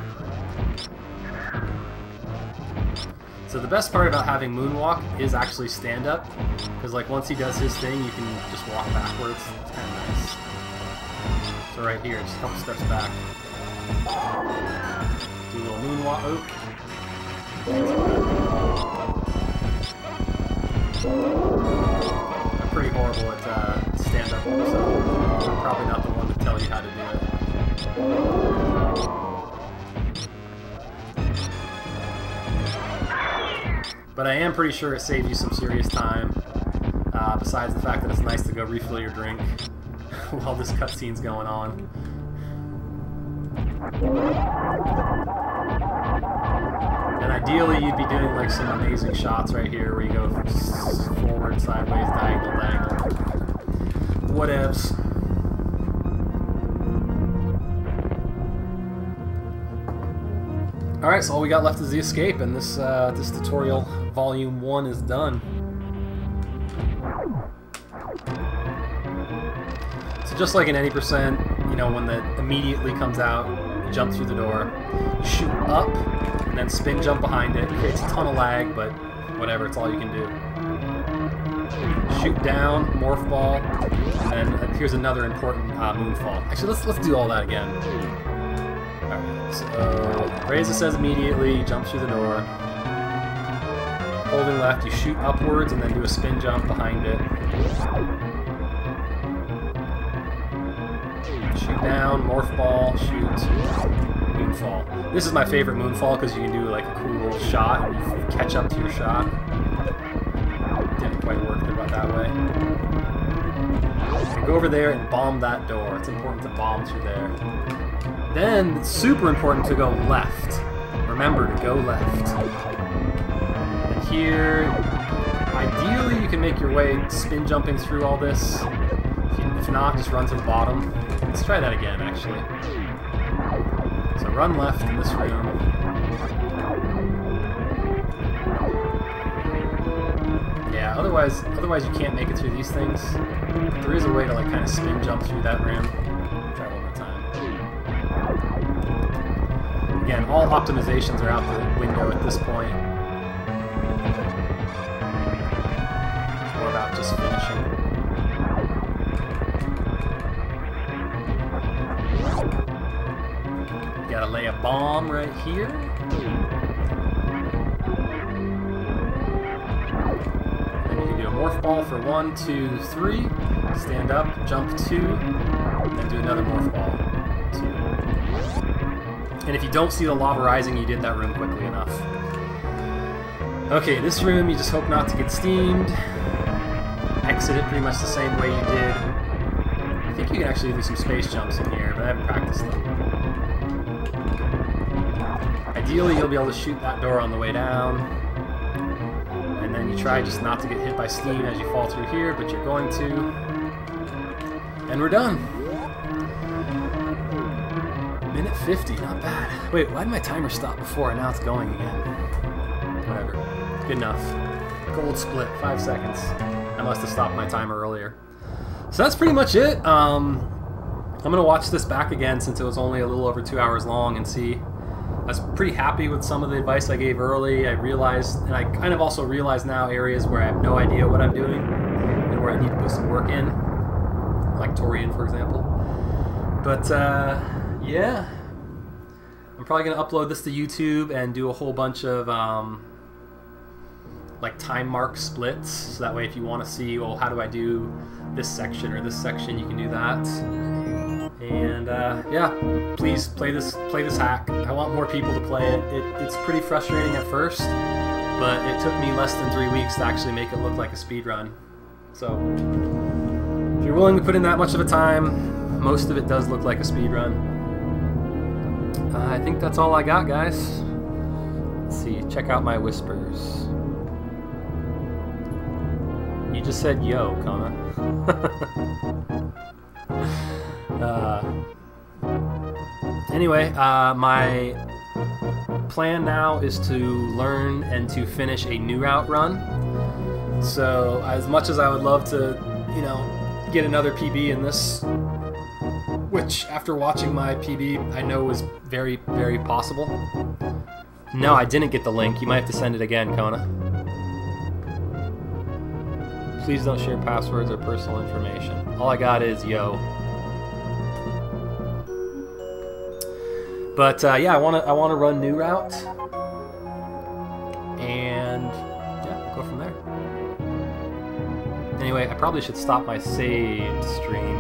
So the best part about having moonwalk is actually stand up, because like once he does his thing, you can just walk backwards. It's kind of nice. So right here, just a couple steps back. Do a little moonwalk. I'm pretty horrible at stand up, so I'm probably not the one to tell you how to do it. But I am pretty sure it saves you some serious time, besides the fact that it's nice to go refill your drink while this cutscene's going on. And ideally you'd be doing like some amazing shots right here where you go forward, sideways, diagonal, whatevs. Alright, so all we got left is the escape, and this this tutorial volume 1 is done. So just like in any percent, you know, when the immediately comes out, you jump through the door, you shoot up, and then spin jump behind it. It creates a ton of lag, but whatever, it's all you can do. Shoot down, morph ball, and then here's another important moonfall. Actually, let's do all that again. Alright, so raise it says immediately, jump through the door. Holding left, you shoot upwards and then do a spin jump behind it. Shoot down, morph ball, shoot, moonfall. This is my favorite moonfall because you can do like a cool shot and you catch up to your shot. Didn't quite work about that way. And go over there and bomb that door. It's important to bomb through there. Then it's super important to go left. Remember to go left. And here, ideally you can make your way spin jumping through all this. If not, just run to the bottom. Let's try that again, actually. So run left in this room. Yeah, otherwise you can't make it through these things. There is a way to like kind of spin jump through that room. Try one more time. Again, all optimizations are out the window at this point. It's more about just finishing. You gotta lay a bomb right here. Then you can do a morph ball for 1, 2, 3. Stand up, jump 2, and then do another morph ball. 2. And if you don't see the lava rising, you did that room quickly enough. Okay, this room you just hope not to get steamed. Exit it pretty much the same way you did. I think you can actually do some space jumps in here, but I haven't practiced them. Ideally, you'll be able to shoot that door on the way down. And then you try just not to get hit by steam as you fall through here, but you're going to. And we're done. Minute 50, not bad. Wait, why did my timer stop before and now it's going again? Whatever. Good enough. Gold split, 5 seconds. I must have stopped my timer earlier. So that's pretty much it. I'm going to watch this back again since it was only a little over 2 hours long and see. I was pretty happy with some of the advice I gave early. I realized, and I kind of also realize now areas where I have no idea what I'm doing and where I need to put some work in, like Tourina, for example. But yeah, I'm probably going to upload this to YouTube and do a whole bunch of like time mark splits, so that way if you want to see, well, how do I do this section or this section, you can do that. And yeah, please play this hack. I want more people to play it. It's pretty frustrating at first, but it took me less than 3 weeks to actually make it look like a speed run. So if you're willing to put in that much of a time, most of it does look like a speed run. I think that's all I got, guys. Let's see, check out my whispers. You just said yo, Kona. Anyway, my plan now is to learn and to finish a new route run. So as much as I would love to, you know, get another PB in this, which after watching my PB I know is very, very possible. No, I didn't get the link. You might have to send it again, Kona. Please don't share passwords or personal information. All I got is yo. But yeah, I wanna run new route, and yeah, go from there. Anyway, I probably should stop my saved stream.